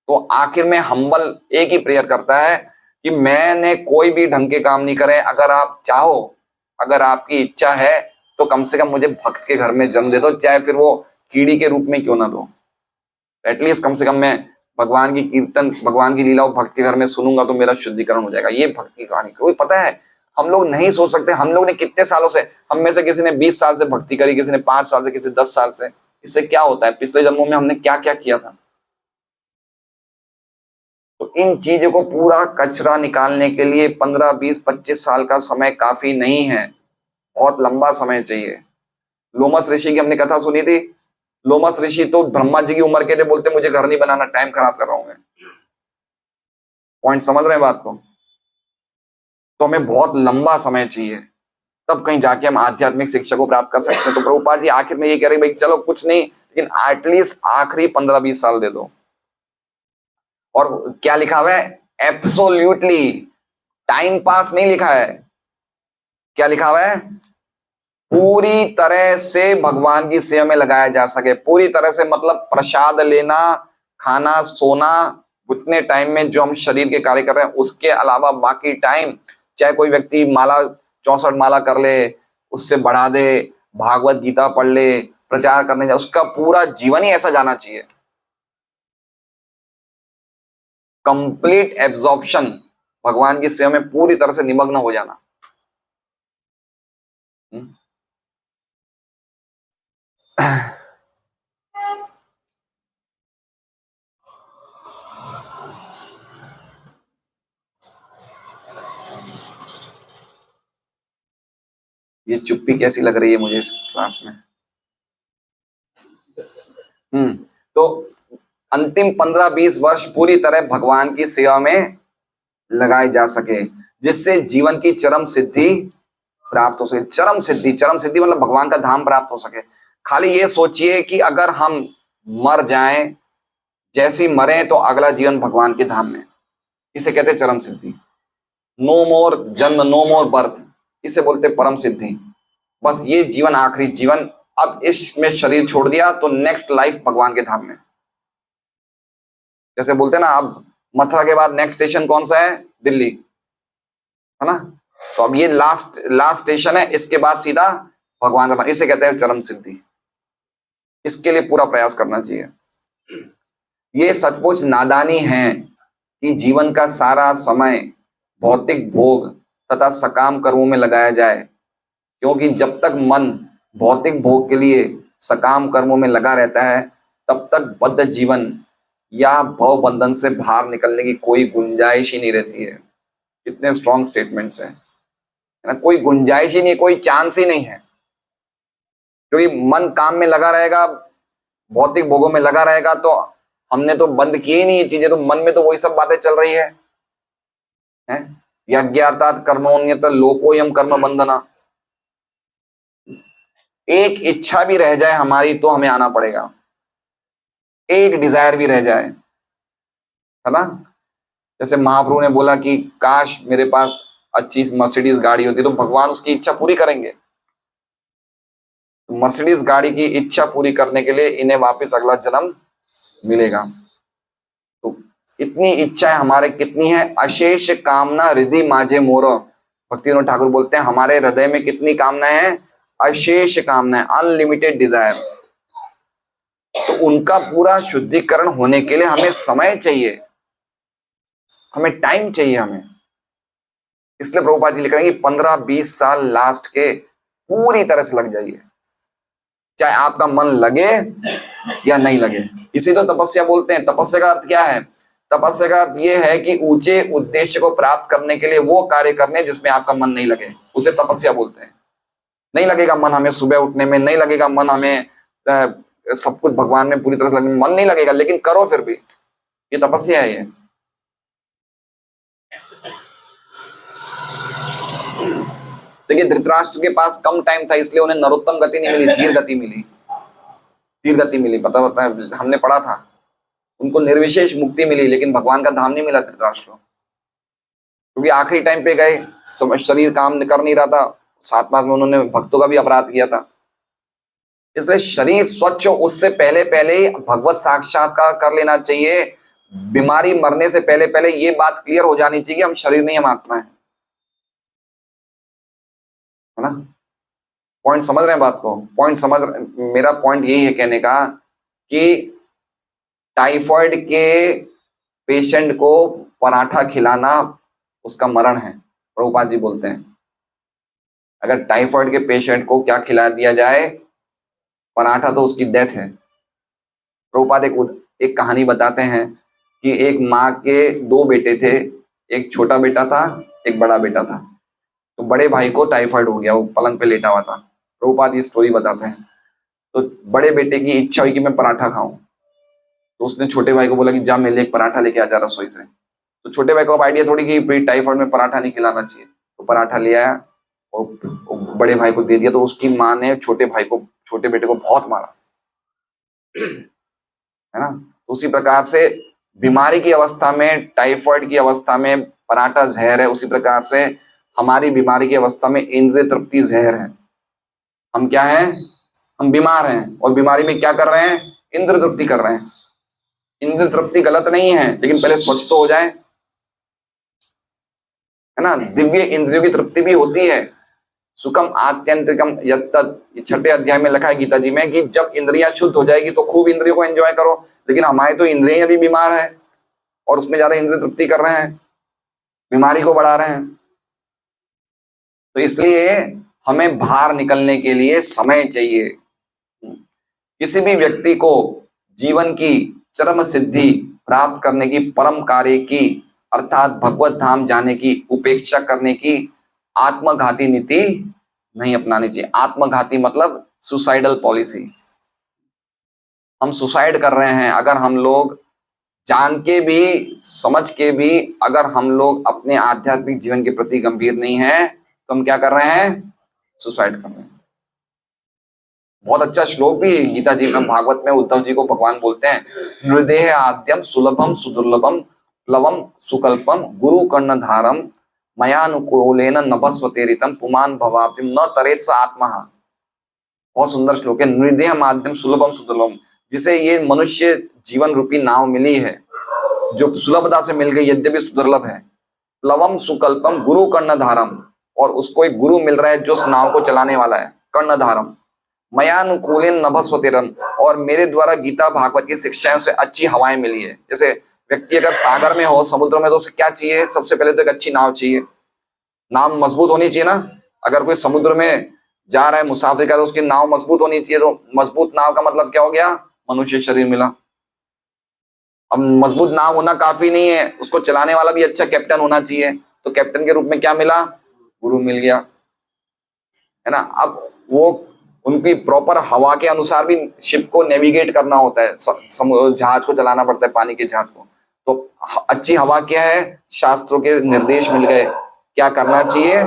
तो आखिर में हम्बल एक ही प्रेयर करता है कि मैंने कोई भी ढंग के काम नहीं करे, अगर आप चाहो, अगर आपकी इच्छा है तो कम से कम मुझे भक्त के घर में जन्म दे दो, चाहे फिर वो कीड़ी के रूप में क्यों ना दो। एटलीस्ट कम से कम मैं भगवान की कीर्तन, भगवान की लीला भक्त के घर में सुनूंगा तो मेरा शुद्धिकरण हो जाएगा। ये भक्त की कहानी। कोई पता है हम लोग नहीं सोच सकते हम लोग ने कितने सालों से, हम में से किसी ने 20 साल से भक्ति करी, किसी ने 5 साल से, किसी 10 साल से। इससे क्या होता है, पिछले जन्मों में हमने क्या क्या किया था। तो इन चीजों को पूरा कचरा निकालने के लिए 15, 20, 25 साल का समय काफी नहीं है, बहुत लंबा समय चाहिए। लोमस ऋषि की हमने कथा सुनी थी। लोमस ऋषि तो ब्रह्मा जी की उम्र के थे, बोलते मुझे घर नहीं बनाना, टाइम खराब कर रहा हूं मैं। पॉइंट समझ रहे हैं बात को? तो हमें बहुत लंबा समय चाहिए, तब कहीं जाके हम आध्यात्मिक शिक्षा को प्राप्त कर सकते हैं। तो प्रभुपाद जी आखिर में ये कह रहे भाई चलो कुछ नहीं, लेकिन एटलीस्ट आखिरी 15-20 साल दे दो। और क्या लिखा हुआ है? एब्सोल्युटली, टाइम पास नहीं लिखा है। क्या लिखा हुआ है? पूरी तरह से भगवान की सेवा में लगाया जा सके। पूरी तरह से मतलब प्रसाद लेना, खाना, सोना, उतने टाइम में जो हम शरीर के कार्य कर रहे हैं, उसके अलावा बाकी टाइम चाहे कोई व्यक्ति माला 64 माला कर ले, उससे बढ़ा दे, भागवत गीता पढ़ ले, प्रचार करने जाए, उसका पूरा जीवन ही ऐसा जाना चाहिए। कंप्लीट एब्जॉर्प्शन, भगवान की सेवा में पूरी तरह से निमग्न हो जाना। ये चुप्पी कैसी लग रही है मुझे इस क्लास में? तो अंतिम 15-20 वर्ष पूरी तरह भगवान की सेवा में लगाए जा सके, जिससे जीवन की चरम सिद्धि प्राप्त हो सके। चरम सिद्धि, चरम सिद्धि मतलब भगवान का धाम प्राप्त हो सके। खाली ये सोचिए कि अगर हम मर जाएं, जैसे ही मरे तो अगला जीवन भगवान के धाम में, इसे कहते हैं चरम सिद्धि। नो मोर जन्म, नो मोर बर्थ, इसे बोलते परम सिद्धि। बस ये जीवन आखिरी जीवन, अब इसमें शरीर छोड़ दिया तो नेक्स्ट लाइफ भगवान के धाम में। जैसे बोलते हैं ना, अब मथुरा के बाद नेक्स्ट स्टेशन कौन सा है? दिल्ली, है ना? तो अब ये लास्ट स्टेशन है, इसके बाद सीधा भगवान का धाम, इसे कहते हैं चरम सिद्धि। इसके लिए पूरा प्रयास करना चाहिए। ये सचमुच नादानी है कि जीवन का सारा समय भौतिक भोग तथा सकाम कर्मों में लगाया जाए, क्योंकि जब तक मन भौतिक भोग के लिए सकाम कर्मों में लगा रहता है, तब तक बद्ध जीवन या भव बंधन से बाहर निकलने की कोई गुंजाइश ही नहीं रहती है। कितने स्ट्रॉन्ग स्टेटमेंट्स हैं, है ना? कोई गुंजाइश ही नहीं, कोई चांस ही नहीं है, क्योंकि मन काम में लगा रहेगा, भौतिक भोगों में लगा रहेगा, तो हमने तो बंद किए ही नहीं ये चीजें, तो मन में तो वही सब बातें चल रही है। यज्ञार्थात कर्मोन्यत लोकोयम कर्म बंधना। एक इच्छा भी रह जाए हमारी तो हमें आना पड़ेगा, एक डिजायर भी रह जाए, है ना? जैसे महाप्रभु ने बोला कि काश मेरे पास अच्छी मर्सिडीज गाड़ी होती, तो भगवान उसकी इच्छा पूरी करेंगे। मर्सिडीज गाड़ी की इच्छा पूरी करने के लिए इन्हें वापस अगला जन्म मिलेगा। तो इतनी इच्छाएं हमारे कितनी है? अशेष कामना हृदय माझे मोर। भक्ति विनोद ठाकुर बोलते हैं हमारे हृदय में कितनी कामनाएं हैं? अशेष कामनाएं, अनलिमिटेड डिजायर्स। तो उनका पूरा शुद्धिकरण होने के लिए हमें समय चाहिए, हमें टाइम चाहिए हमें। इसलिए प्रभुपाद जी लिख रहे हैं कि 15-20 साल लास्ट के पूरी तरह से लग जाइए, चाहे आपका मन लगे या नहीं लगे। इसी तो तपस्या बोलते हैं। तपस्या का अर्थ क्या है? तपस्या का अर्थ यह है कि ऊंचे उद्देश्य को प्राप्त करने के लिए वो कार्य करने जिसमें आपका मन नहीं लगे, उसे तपस्या बोलते हैं। नहीं लगेगा मन हमें सुबह उठने में, नहीं लगेगा मन हमें सब कुछ भगवान में पूरी तरह से लगने में, मन नहीं लगेगा, लेकिन करो फिर भी, ये तपस्या है। ये देखिए धृतराष्ट्र के पास कम टाइम था, इसलिए उन्हें नरोत्तम गति नहीं मिली, धीर गति मिली। धीर गति मिली, पता है, हमने पढ़ा था। उनको निर्विशेष मुक्ति मिली, लेकिन भगवान का धाम नहीं मिला धृतराष्ट्र को, क्योंकि आखिरी टाइम पे गए, शरीर काम कर नहीं रहा था, 7 मास में उन्होंने भक्तों का भी अपराध किया था। इसलिए शरीर स्वच्छ हो उससे पहले पहले ही भगवत साक्षात्कार कर लेना चाहिए। बीमारी मरने से पहले पहले ये बात क्लियर हो जानी चाहिए कि हम शरीर नहीं, हम आत्मा है ना? पॉइंट समझ रहे हैं बात को? पॉइंट समझ मेरा पॉइंट यही है कहने का कि टाइफॉइड के पेशेंट को पराठा खिलाना उसका मरण है, प्रभुपाद जी बोलते हैं। अगर टाइफाइड के पेशेंट को क्या खिला दिया जाए, पराठा, तो उसकी डेथ है। प्रभुपाद एक कहानी बताते हैं कि एक माँ के 2 बेटे थे, एक छोटा बेटा था, एक बड़ा बेटा था। तो बड़े भाई को टाइफाइड हो गया, वो पलंग पे लेटा हुआ था। प्रभुपाद ये स्टोरी बताते हैं। तो बड़े बेटे की इच्छा हुई कि मैं पराठा खाऊं, तो उसने छोटे भाई को बोला कि जा मेरे लिए एक पराठा लेके आ जा रसोई से। तो छोटे भाई को अब आइडिया थोड़ी कि टाइफाइड में पराठा नहीं खिलाना चाहिए, तो पराठा ले आया और बड़े भाई को दे दिया। तो उसकी माँ ने छोटे बेटे को बहुत मारा, है ना। तो उसी प्रकार से बीमारी की अवस्था में, टाइफाइड की अवस्था में पराठा जहर है, उसी प्रकार से हमारी बीमारी की अवस्था में इंद्रिय तृप्ति जहर है। हम क्या हैं? हम बीमार हैं और बीमारी में क्या कर रहे हैं? इंद्रिय तृप्ति कर रहे हैं। इंद्रिय तृप्ति गलत नहीं है, लेकिन पहले स्वच्छ तो हो जाए, है ना। दिव्य इंद्रियों की तृप्ति भी होती है। सुखम आत्यंतिकम यत्तत्, 6 अध्याय में लिखा है गीता जी में कि जब इंद्रियां शुद्ध हो जाएगी तो खूब इंद्रियों को एंजॉय करो। लेकिन हमारे तो इंद्रियां भी बीमार है और उसमें ज्यादा इंद्रिय तृप्ति कर रहे हैं, बीमारी को बढ़ा रहे हैं। तो इसलिए हमें बाहर निकलने के लिए समय चाहिए। किसी भी व्यक्ति को जीवन की चरम सिद्धि प्राप्त करने की, परम कार्य की, अर्थात भगवत धाम जाने की उपेक्षा करने की आत्मघाती नीति नहीं अपनानी चाहिए। आत्मघाती मतलब सुसाइडल पॉलिसी। हम सुसाइड कर रहे हैं, अगर हम लोग जान के भी, समझ के भी, अगर हम लोग अपने आध्यात्मिक जीवन के प्रति गंभीर नहीं है, तो हम क्या कर रहे हैं? सुसाइड कर रहे हैं। बहुत अच्छा श्लोक भी गीता जी में, भागवत में उद्धव जी को भगवान बोलते हैं, नृदेह आद्यम सुलभम सुदुर्लभम प्लवम सुकल्पम गुरु कर्णधारम मयानुकूलेन नभस्वतेरितम पुमान भवाप्तिम न तरेत स आत्मा। बहुत सुंदर श्लोक है। नृदेह माध्यम सुलभम सुदुर्लभम, जिसे ये मनुष्य जीवन रूपी नाव मिली है, जो सुलभता से मिल गई यद्यपि सुदुर्लभ है। प्लवम सुकल्पम गुरु कर्णधारम, और उसको एक गुरु मिल रहा है जो उस नाव को चलाने वाला है, कर्णधारम। मयानुकूलेन नभस्वतेरम, और मेरे द्वारा गीता भागवत की शिक्षाओं से अच्छी हवाएं मिली है। जैसे व्यक्ति अगर सागर में हो, समुद्र में, तो उसे क्या चाहिए? सबसे पहले तो एक अच्छी नाव चाहिए, नाव मजबूत होनी चाहिए ना। अगर कोई समुद्र में जा रहा है, मुसाफिर का, तो उसकी नाव मजबूत होनी चाहिए। तो मजबूत नाव का मतलब क्या हो गया? मनुष्य शरीर मिला। अब मजबूत नाव होना काफी नहीं है, उसको चलाने वाला भी अच्छा कैप्टन होना चाहिए। तो कैप्टन के रूप में क्या मिला? गुरु मिल गया, है ना। अब वो उनकी प्रॉपर हवा के अनुसार भी शिप को नेविगेट करना होता है, जहाज को चलाना पड़ता है, पानी के जहाज को। तो अच्छी हवा क्या है? शास्त्रों के निर्देश मिल गए, क्या करना चाहिए,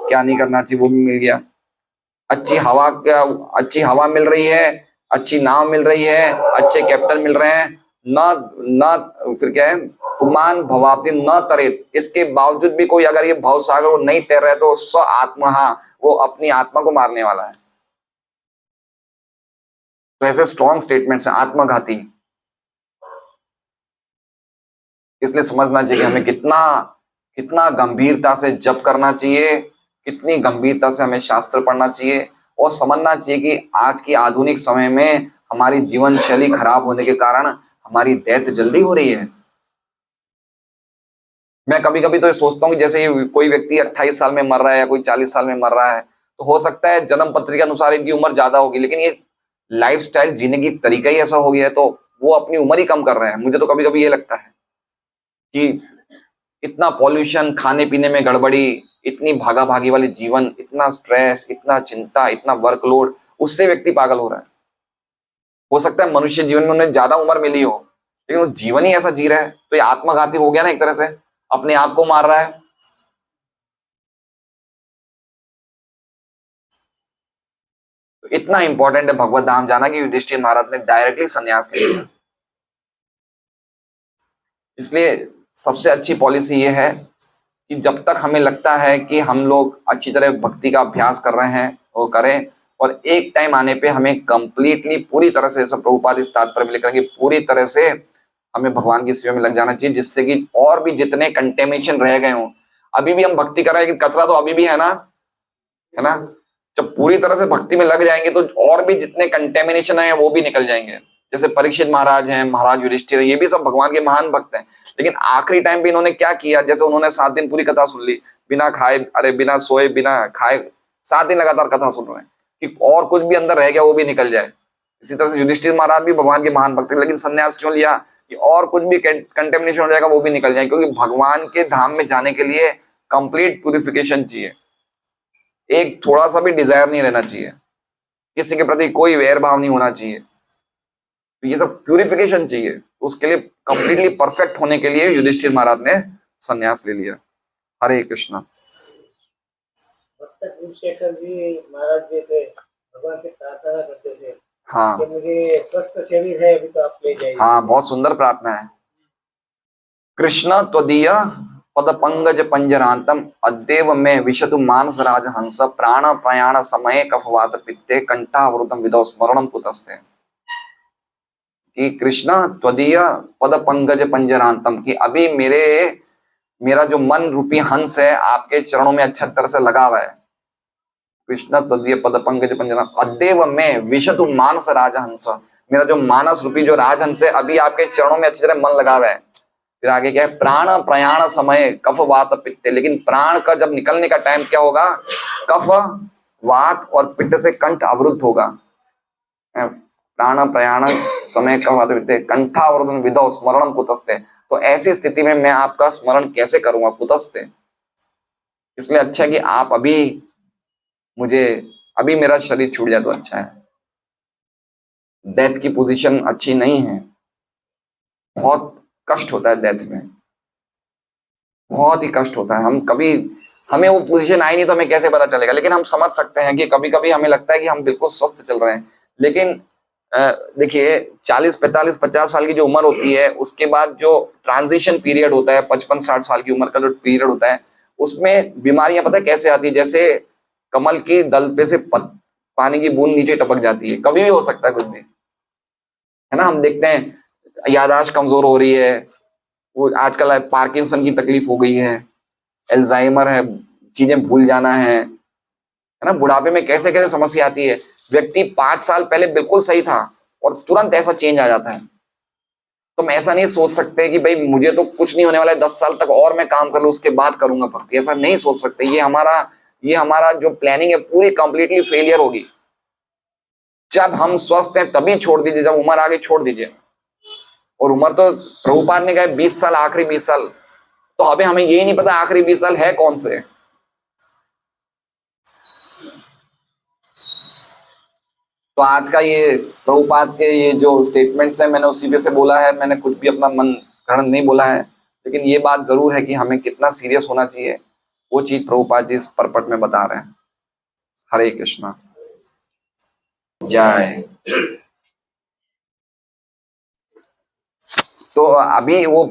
क्या नहीं करना चाहिए, वो भी मिल गया। अच्छी हवा मिल रही है, अच्छी नाव मिल रही है, अच्छे कैप्टन मिल रहे हैं, न फिर क्या है? पुमान भवाप्ति न तरेत। इसके बावजूद भी कोई अगर ये भवसागर वो नहीं तैर रहा है, तो स्व आत्मा, वो अपनी आत्मा को मारने वाला है। तो ऐसे स्ट्रॉन्ग स्टेटमेंट्स हैं आत्मघाती। इसलिए समझना चाहिए कि हमें कितना गंभीरता से जप करना चाहिए, कितनी गंभीरता से हमें शास्त्र पढ़ना चाहिए, और समझना चाहिए कि आज की आधुनिक समय में हमारी जीवन शैली खराब होने के कारण हमारी डेथ जल्दी हो रही है। मैं कभी कभी तो ये सोचता हूँ कि जैसे कोई व्यक्ति 28 साल में मर रहा है या कोई 40 साल में मर रहा है, तो हो सकता है जन्म पत्री के अनुसार इनकी उम्र ज्यादा होगी, लेकिन ये लाइफस्टाइल जीने की तरीका ही ऐसा हो गया है, तो वो अपनी उम्र ही कम कर रहे हैं। मुझे तो कभी कभी ये लगता है कि इतना पॉल्यूशन, खाने पीने में गड़बड़ी, इतनी भागा भागी वाली जीवन, इतना स्ट्रेस, इतना चिंता, इतना वर्कलोड, उससे व्यक्ति पागल हो रहा है। हो सकता है मनुष्य जीवन में उन्हें ज्यादा उम्र मिली हो, लेकिन वो जीवन ही ऐसा जी रहा है, तो ये आत्मघाती हो गया ना, एक तरह से अपने आप को मार रहा है। तो इतना इंपॉर्टेंट है भगवत धाम जाना कि युधिष्ठिर महाराज ने डायरेक्टली संन्यास ले लिया। इसलिए सबसे अच्छी पॉलिसी ये है कि जब तक हमें लगता है कि हम लोग अच्छी तरह भक्ति का अभ्यास कर रहे हैं, वो करें, और एक टाइम आने पे हमें कंप्लीटली पूरी तरह से, सब प्रभुपाद इस तात्पर्य में लिख रहे हैं कि पूरी तरह से हमें भगवान की सेवा में लग जाना चाहिए, जिससे कि और भी जितने कंटेमिनेशन रह गए हों, अभी भी हम भक्ति कर रहे हैं, कचरा तो अभी भी है ना, है ना। जब पूरी तरह से भक्ति में लग जाएंगे तो और भी जितने कंटेमिनेशन है वो भी निकल जाएंगे। जैसे परीक्षित महाराज हैं, महाराज युधिष्ठिर, ये भी सब भगवान के महान भक्त हैं, लेकिन आखिरी टाइम पे इन्होंने क्या किया? जैसे उन्होंने 7 दिन पूरी कथा सुन ली, बिना खाए, बिना सोए, बिना खाए 7 दिन लगातार कथा सुन रहे हैं कि और कुछ भी अंदर रह गया वो भी निकल जाए। इसी तरह से युधिष्ठिर महाराज भी भगवान के महान भक्त थे, लेकिन संन्यास क्यों लिया कि और कुछ भी कंटेमिनेशन हो जाएगा वो भी निकल जाए, क्योंकि भगवान के धाम में जाने के लिए कंप्लीट प्यूरिफिकेशन चाहिए। एक थोड़ा सा भी डिजायर नहीं रहना चाहिए, किसी के प्रति कोई वैर भाव नहीं होना चाहिए। तो ये सब प्यूरिफिकेशन चाहिए, तो उसके लिए कंप्लीटली परफेक्ट होने के लिए युधिष्ठिर महाराज ने संन्यास ले लिया। हरे कृष्णा। भक्त कुलशेखर जी महाराज जी थे, भगवान से प्रार्थना करते थे हाँ कि मुझे स्वस्थ शरीर है, अभी तो आप ले जाइए। हाँ, बहुत सुंदर प्रार्थना है। कृष्ण त्वदीय पद पंकज पंजरांतम अद्येव में विशतु मानस राज हंस प्राण प्रयाण समय कफवात पित्ते कंठावृतम विदो स्मरणम कुतस्ते। कि कृष्ण त्वदीय पद पंकज पंजरांतम, कि अभी मेरा जो मन रूपी हंस है आपके चरणों में अच्छी तरह से लगा हुआ है। कृष्ण त्वदीय पद पंकज पंजरांतम अद्येव में विशतु मानस राजहंस, मेरा जो मानस रूपी जो राजहंस है अभी आपके चरणों में अच्छी तरह मन लगा हुआ है। फिर आगे क्या है, प्राण प्रयाण समय कफ वात पित्त, लेकिन प्राण का जब निकलने का टाइम क्या होगा, कफ वात और पित्त से कंठ अवरुद्ध होगा। प्राण प्रयाण समय कफ वात पित्त कंठावरुद्ध विदो स्मरणम कुतस्ते, तो ऐसी स्थिति में मैं आपका स्मरण कैसे करूंगा, कुतस्ते। इसलिए अच्छा है कि आप अभी मेरा शरीर छूट जाए तो अच्छा है। डेथ की पोजीशन अच्छी नहीं है, बहुत कष्ट होता है डेथ में, बहुत ही कष्ट होता है। हमें वो पोजीशन आई नहीं तो हमें कैसे पता चलेगा, लेकिन हम समझ सकते हैं कि कभी कभी हमें लगता है कि हम बिल्कुल स्वस्थ चल रहे हैं, लेकिन देखिए 40 45 50 साल की जो उम्र होती है उसके बाद जो ट्रांजिशन पीरियड होता है, 55 60 साल की उम्र का जो पीरियड होता है, उसमें बीमारियां पता है कैसे आती है, जैसे कमल की दल पे से पानी की बूंद नीचे टपक जाती है, कभी भी हो सकता है कुछ भी, है ना। हम देखते हैं याददाश्त कमजोर हो रही है, वो आजकल पार्किंसन की तकलीफ हो गई है, एल्जाइमर है, चीजें भूल जाना है ना। बुढ़ापे में कैसे कैसे समस्या आती है। व्यक्ति 5 साल पहले बिल्कुल सही था और तुरंत ऐसा चेंज आ जाता है। तुम ऐसा नहीं सोच सकते कि भाई मुझे तो कुछ नहीं होने वाला है, 10 साल तक और मैं काम कर लूं उसके बाद करूंगा भक्ति, ऐसा नहीं सोच सकते। ये हमारा जो प्लानिंग है पूरी कंप्लीटली फेलियर होगी। जब हम स्वस्थ हैं तभी छोड़ दीजिए, जब उम्र आगे छोड़ दीजिए। और उम्र तो प्रभुपाद ने कहा 20 साल, आखिरी 20 साल, तो अभी हमें यही नहीं पता आखिरी 20 साल है कौन से। तो आज का ये प्रभुपाद के ये जो स्टेटमेंट्स हैं मैंने उसी पे से बोला है, मैंने कुछ भी अपना मन गढ़ नहीं बोला है, लेकिन ये बात जरूर है कि हमें कितना सीरियस होना चाहिए, वो चीज प्रभुपाद जी इस परपट में बता रहे हैं। हरे कृष्णा। जय। तो अभी वो